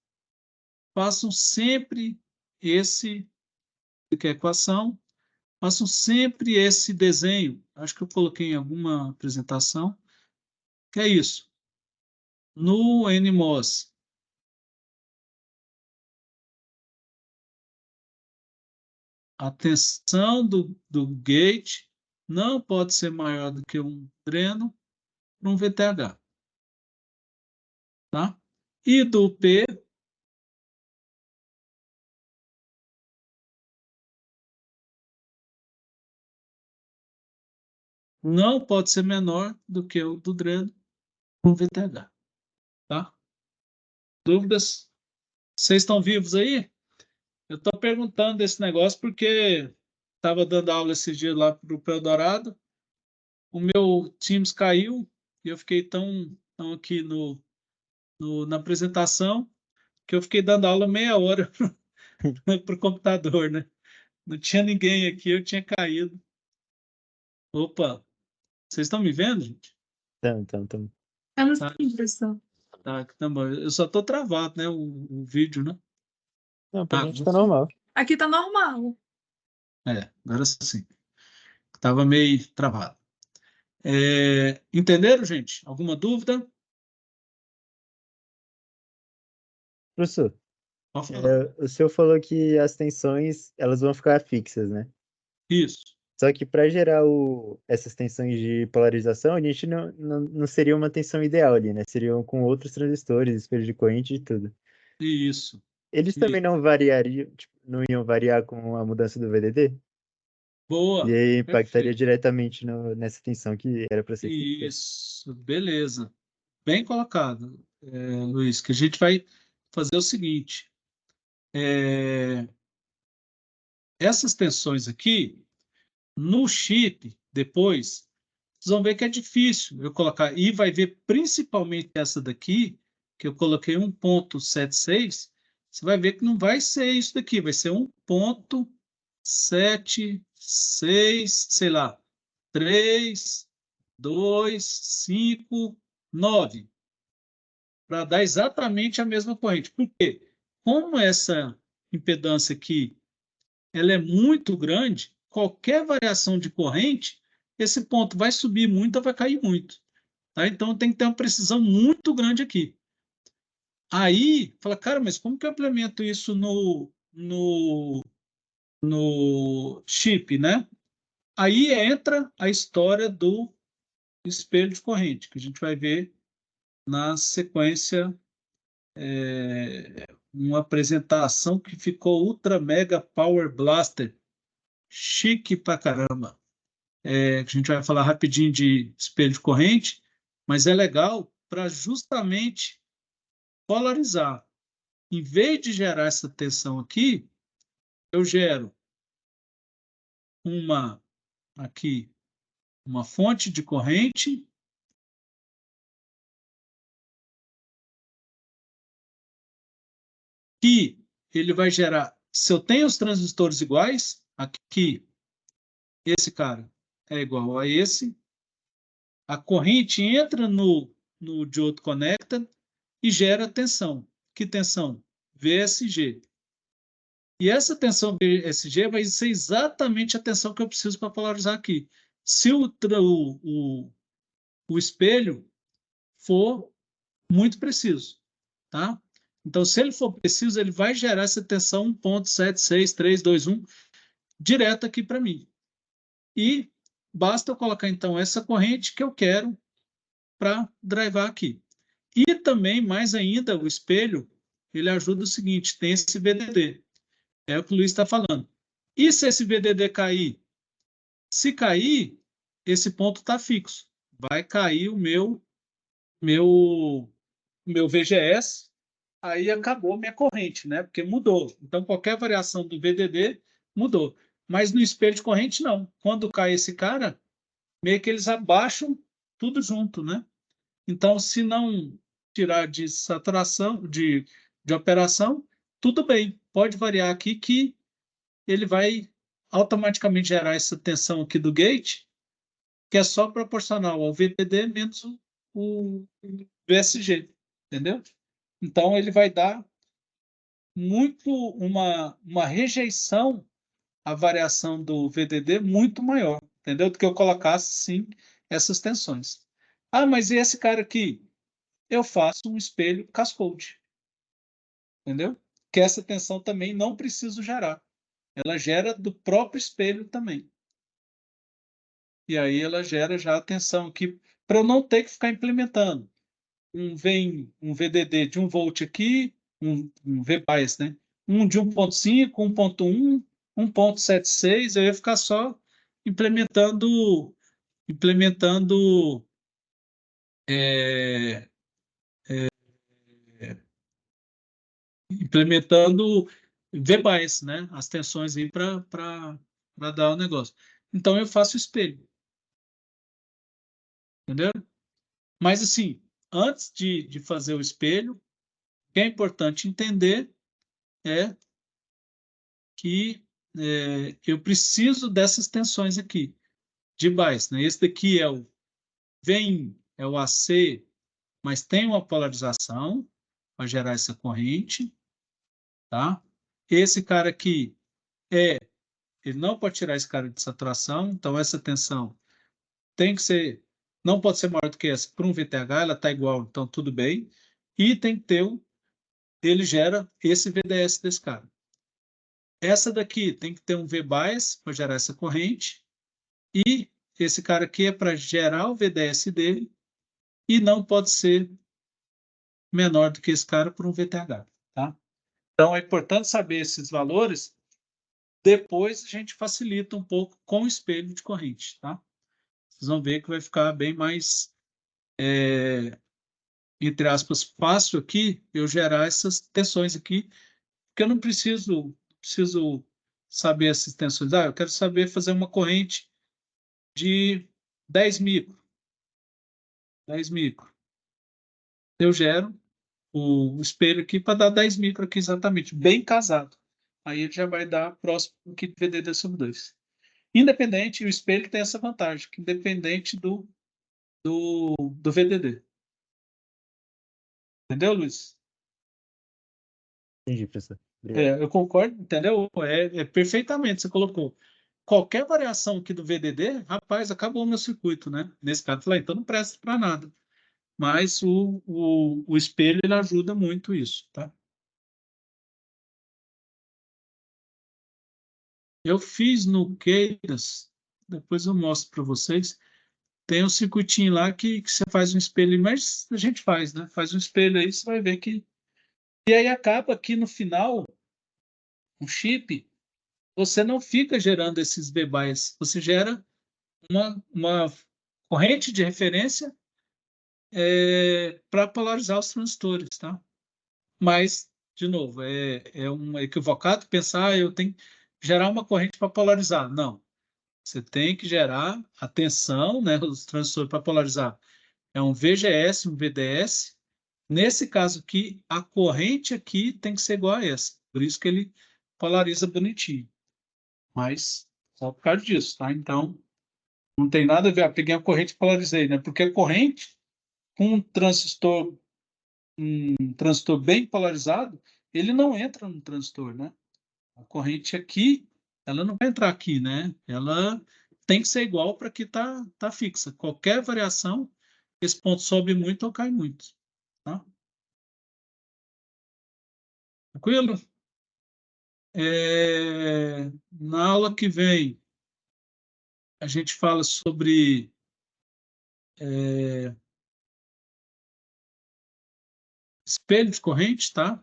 façam sempre que é equação, façam sempre esse desenho. Acho que eu coloquei em alguma apresentação, que é isso. No NMOS, a tensão do gate não pode ser maior do que um dreno para um VTH. Tá? E do P, não pode ser menor do que o do dreno para um VTH. Tá? Dúvidas? Vocês estão vivos aí? Eu estou perguntando esse negócio porque estava dando aula esses dias lá para o Eldorado, o meu Teams caiu e eu fiquei tão aqui na apresentação que eu fiquei dando aula meia hora para o computador, né? Não tinha ninguém aqui, eu tinha caído. Opa, vocês estão me vendo, gente? Então. Eu não Tá, sei, professor. tá bom. Eu só estou travado, né? O vídeo, né? Não, pra Ah, gente tá normal. Aqui tá normal. agora sim. Estava meio travado. Entenderam, gente? Alguma dúvida? Professor, Pode falar. o senhor falou que as tensões, elas vão ficar fixas, né? Isso, Só que para gerar essas tensões de polarização, a gente não seria uma tensão ideal ali, né? Seriam com outros transistores, espelho de corrente e tudo. isso. Eles E- também não variariam, tipo, não iam variar com a mudança do VDD? E Boa, aí impactaria perfeito. diretamente nessa tensão que era para ser fixa. Isso, beleza. Bem colocado, Luiz, que a gente vai fazer o seguinte. Essas tensões aqui, no chip, depois, vocês vão ver que é difícil eu colocar. E vai ver principalmente essa daqui, que eu coloquei 1.76, você vai ver que não vai ser isso daqui, vai ser 1.76, sei lá, 3, 2, 5, 9, para dar exatamente a mesma corrente. Por quê? Como essa impedância aqui ela é muito grande, qualquer variação de corrente, esse ponto vai subir muito ou vai cair muito. Tá? Então tem que ter uma precisão muito grande aqui. Aí, fala, cara, mas como que eu implemento isso no chip, né? Aí entra a história do espelho de corrente, que a gente vai ver na sequência, uma apresentação que ficou Ultra Mega Power Blaster, chique pra caramba. Que a gente vai falar rapidinho de espelho de corrente, mas é legal para justamente polarizar. Em vez de gerar essa tensão aqui, eu gero uma aqui, uma fonte de corrente que ele vai gerar. Se eu tenho os transistores iguais, aqui esse cara é igual a esse, a corrente entra no diodo conecta e gera tensão. Que tensão? VSG. E essa tensão VSG vai ser exatamente a tensão que eu preciso para polarizar aqui. Se o espelho for muito preciso, tá? Então, se ele for preciso, ele vai gerar essa tensão 1.76321 direto aqui para mim. E basta eu colocar, então, essa corrente que eu quero para drivar aqui. E também, mais ainda, o espelho, ele ajuda o seguinte, tem esse VDD. É o que o Luiz está falando. E se esse VDD cair? Se cair, esse ponto está fixo. Vai cair meu VGS, aí acabou minha corrente, né? Porque mudou. Então, qualquer variação do VDD mudou. Mas no espelho de corrente, não. Quando cai esse cara, meio que eles abaixam tudo junto, né? Então, se não tirar de saturação, de operação, tudo bem. Pode variar aqui que ele vai automaticamente gerar essa tensão aqui do gate, que é só proporcional ao VDD menos o VSG, entendeu? Então, ele vai dar muito uma rejeição à variação do VDD muito maior, entendeu? Do que eu colocasse, sim, essas tensões. Ah, mas e esse cara aqui? Eu faço um espelho cascode, entendeu? Que essa tensão também não preciso gerar. Ela gera do próprio espelho também. E aí ela gera já a tensão aqui, para eu não ter que ficar implementando. Vem um VDD de 1 volt aqui, um VBIAS, né? Um de 1.5, 1.1, 1.76, eu ia ficar só implementando é, implementando VBIAS, né? As tensões aí para dar o negócio. Então eu faço espelho, entendeu? Mas assim, antes de fazer o espelho, o que é importante entender é que eu preciso dessas tensões aqui, de bias, né? Esse daqui é o AC, mas tem uma polarização para gerar essa corrente, tá? Esse cara aqui ele não pode tirar esse cara de saturação, então essa tensão tem que ser, não pode ser maior do que essa para um VTH, ela está igual, então tudo bem. E tem que ter, ele gera esse VDS desse cara. Essa daqui tem que ter um V-bias para gerar essa corrente, e esse cara aqui é para gerar o VDS dele, e não pode ser menor do que esse cara por um VTH, tá? Então, é importante saber esses valores. Depois, a gente facilita um pouco com o espelho de corrente, tá? Vocês vão ver que vai ficar bem mais, entre aspas, fácil aqui eu gerar essas tensões aqui, porque eu não preciso saber essas tensões. Eu quero saber fazer uma corrente de 10 micro. 10 micro. Eu gero o espelho aqui para dar 10 micro aqui exatamente, bem casado. Aí ele já vai dar próximo do que VDD sobre 2. Independente, o espelho tem essa vantagem, que independente do VDD. Entendeu, Luiz? Entendi, professor. Obrigado. Eu concordo, entendeu? Perfeitamente, você colocou. Qualquer variação aqui do VDD, rapaz, acabou o meu circuito, né? Nesse caso, eu falei, então não presta para nada. Mas o espelho, ele ajuda muito isso, tá? Eu fiz no Keiras, depois eu mostro para vocês. Tem um circuitinho lá que você faz um espelho, mas a gente faz, né? Faz um espelho aí, você vai ver que. E aí acaba que no final, o chip, você não fica gerando esses bebais, você gera uma corrente de referência para polarizar os transistores, tá? Mas, de novo, é um equivocado pensar, eu tenho que gerar uma corrente para polarizar. Não. Você tem que gerar a tensão, né, os transistores para polarizar. É um VGS, um VDS. Nesse caso aqui, a corrente aqui tem que ser igual a essa. Por isso que ele polariza bonitinho. Mas só por causa disso, tá? Então, não tem nada a ver. Peguei a corrente e polarizei, né? Porque a corrente, com um transistor bem polarizado, ele não entra no transistor, né? A corrente aqui, ela não vai entrar aqui, né? Ela tem que ser igual para que tá fixa. Qualquer variação, esse ponto sobe muito ou cai muito, tá? Tranquilo? Na aula que vem, a gente fala sobre espelho de corrente, tá?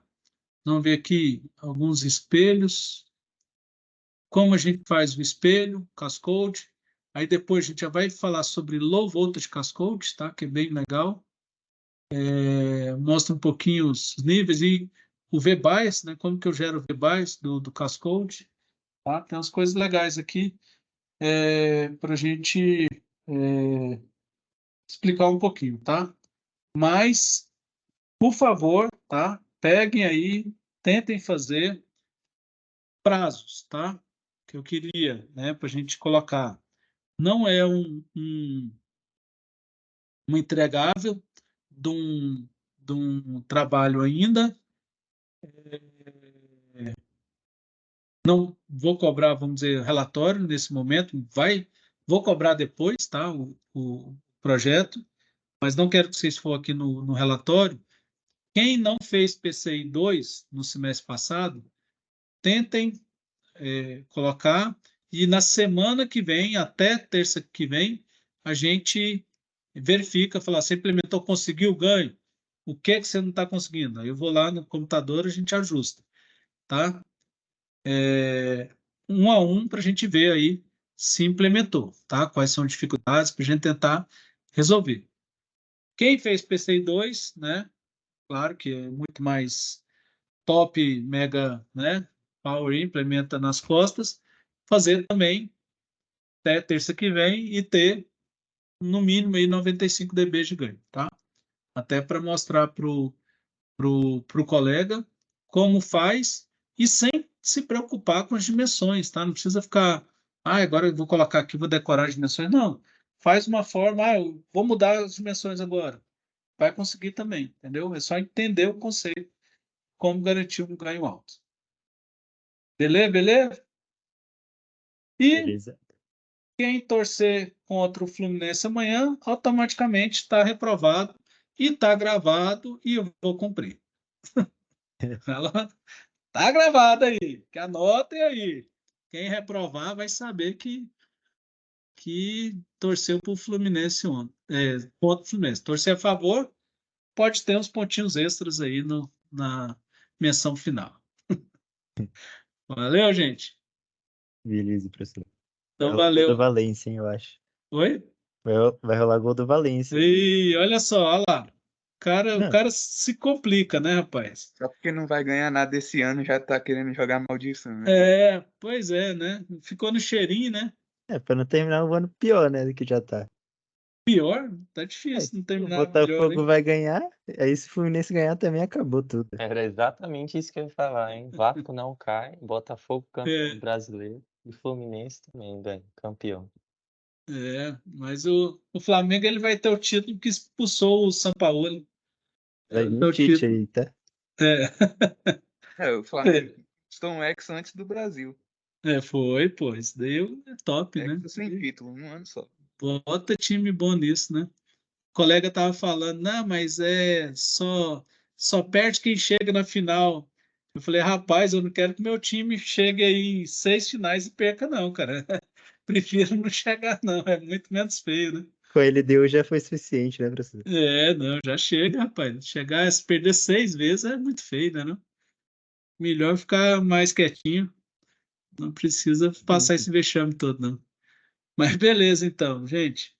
Vamos ver aqui alguns espelhos, como a gente faz o espelho, cascode. Aí depois a gente já vai falar sobre low voltage cascode, tá? Que é bem legal. Mostra um pouquinho os níveis e o V-bias, né? Como que eu gero o V-bias do cascode, tá? Tem umas coisas legais aqui para a gente explicar um pouquinho, tá? Mas, por favor, tá? Peguem aí, tentem fazer prazos, tá? Que eu queria, né? Para a gente colocar. Não é um entregável de um trabalho ainda. Não vou cobrar, vamos dizer, relatório nesse momento. Vou cobrar depois, tá? O projeto, mas não quero que vocês foquem aqui no relatório. Quem não fez PCI 2 no semestre passado, tentem colocar, e na semana que vem, até terça que vem, a gente verifica, falar, você implementou, conseguiu o ganho? O que é que você não está conseguindo? Aí eu vou lá no computador, a gente ajusta, tá? Um a um para a gente ver aí se implementou, tá? Quais são as dificuldades para a gente tentar resolver. Quem fez PCI 2, né? Claro que é muito mais top, mega, né? Power implementa nas costas, fazer também até terça que vem e ter no mínimo aí 95 dB de ganho, tá? Até para mostrar pro colega como faz e sem se preocupar com as dimensões, tá? Não precisa ficar, agora eu vou colocar aqui, vou decorar as dimensões. Não, faz uma forma, eu vou mudar as dimensões agora. Vai conseguir também, entendeu? É só entender o conceito, como garantir um ganho alto. Beleza, beleza? E Beleza. quem torcer contra o Fluminense amanhã, automaticamente está reprovado e está gravado e eu vou cumprir. Ela tá gravada aí, que anotem aí. Quem reprovar vai saber que torceu para o Fluminense ontem, contra o Fluminense. Torcer a favor, pode ter uns pontinhos extras aí na menção final. Valeu, gente. Beleza, professor. Então, Vai rolar gol do valeu. Valência, hein, eu acho. Oi? Vai rolar gol do Valência. E olha só, olha lá. O Não, cara se complica, né, rapaz? Só porque não vai ganhar nada esse ano, já tá querendo jogar maldição, né? É, pois é, né? Ficou no cheirinho, né? pra não terminar o ano pior, né, do que já tá. Pior, tá É, difícil não o terminar melhor, Botafogo hein? vai ganhar, aí se o Fluminense ganhar também acabou tudo. Era exatamente isso que eu ia falar, hein? Vasco não cai, Botafogo campeão brasileiro e Fluminense também, velho, campeão. Mas o Flamengo ele vai ter o título que expulsou o Sampaoli. Vai Vai vir ter o o Tite título. aí, tá? O Flamengo conquistou um ex antes do Brasil. Foi, pô. Isso daí é top, né? Ex sem título, um ano só. Bota time bom nisso, né? O colega tava falando, não, mas só perde quem chega na final. Eu falei, rapaz, eu não quero que meu time chegue aí em 6 finais e perca, não, cara. Prefiro não chegar, não. É muito menos feio, né? Com ele deu já foi suficiente, né, professor? Não, já chega, rapaz. Chegar, se perder 6 vezes é muito feio, né, não? Melhor ficar mais quietinho. Não precisa passar esse vexame todo, não. Mas beleza, então, gente.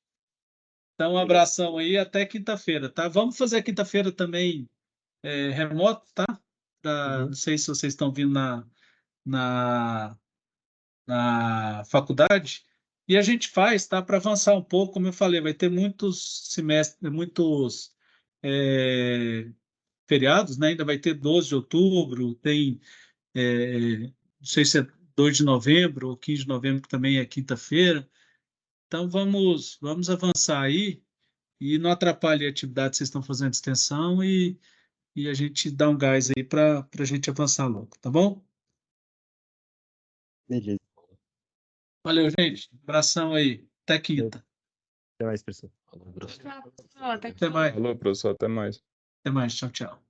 Então, um abração aí, até quinta-feira, tá? Vamos fazer quinta-feira também remoto, tá? Não sei se vocês estão vindo na, na faculdade. E a gente faz, tá? Para avançar um pouco, como eu falei, vai ter muitos semestres, muitos feriados, né? Ainda vai ter 12 de outubro, tem, não sei se é 2 de novembro ou 15 de novembro, que também é quinta-feira. Então, vamos avançar aí e não atrapalhe a atividade que vocês estão fazendo de extensão e a gente dá um gás aí para a gente avançar logo, tá bom? Beleza. Valeu, gente. Abração aí. Até quinta. Até mais, professor. Falou, professor. Até Até mais. Falou, professor, até mais. Até mais. Tchau, tchau.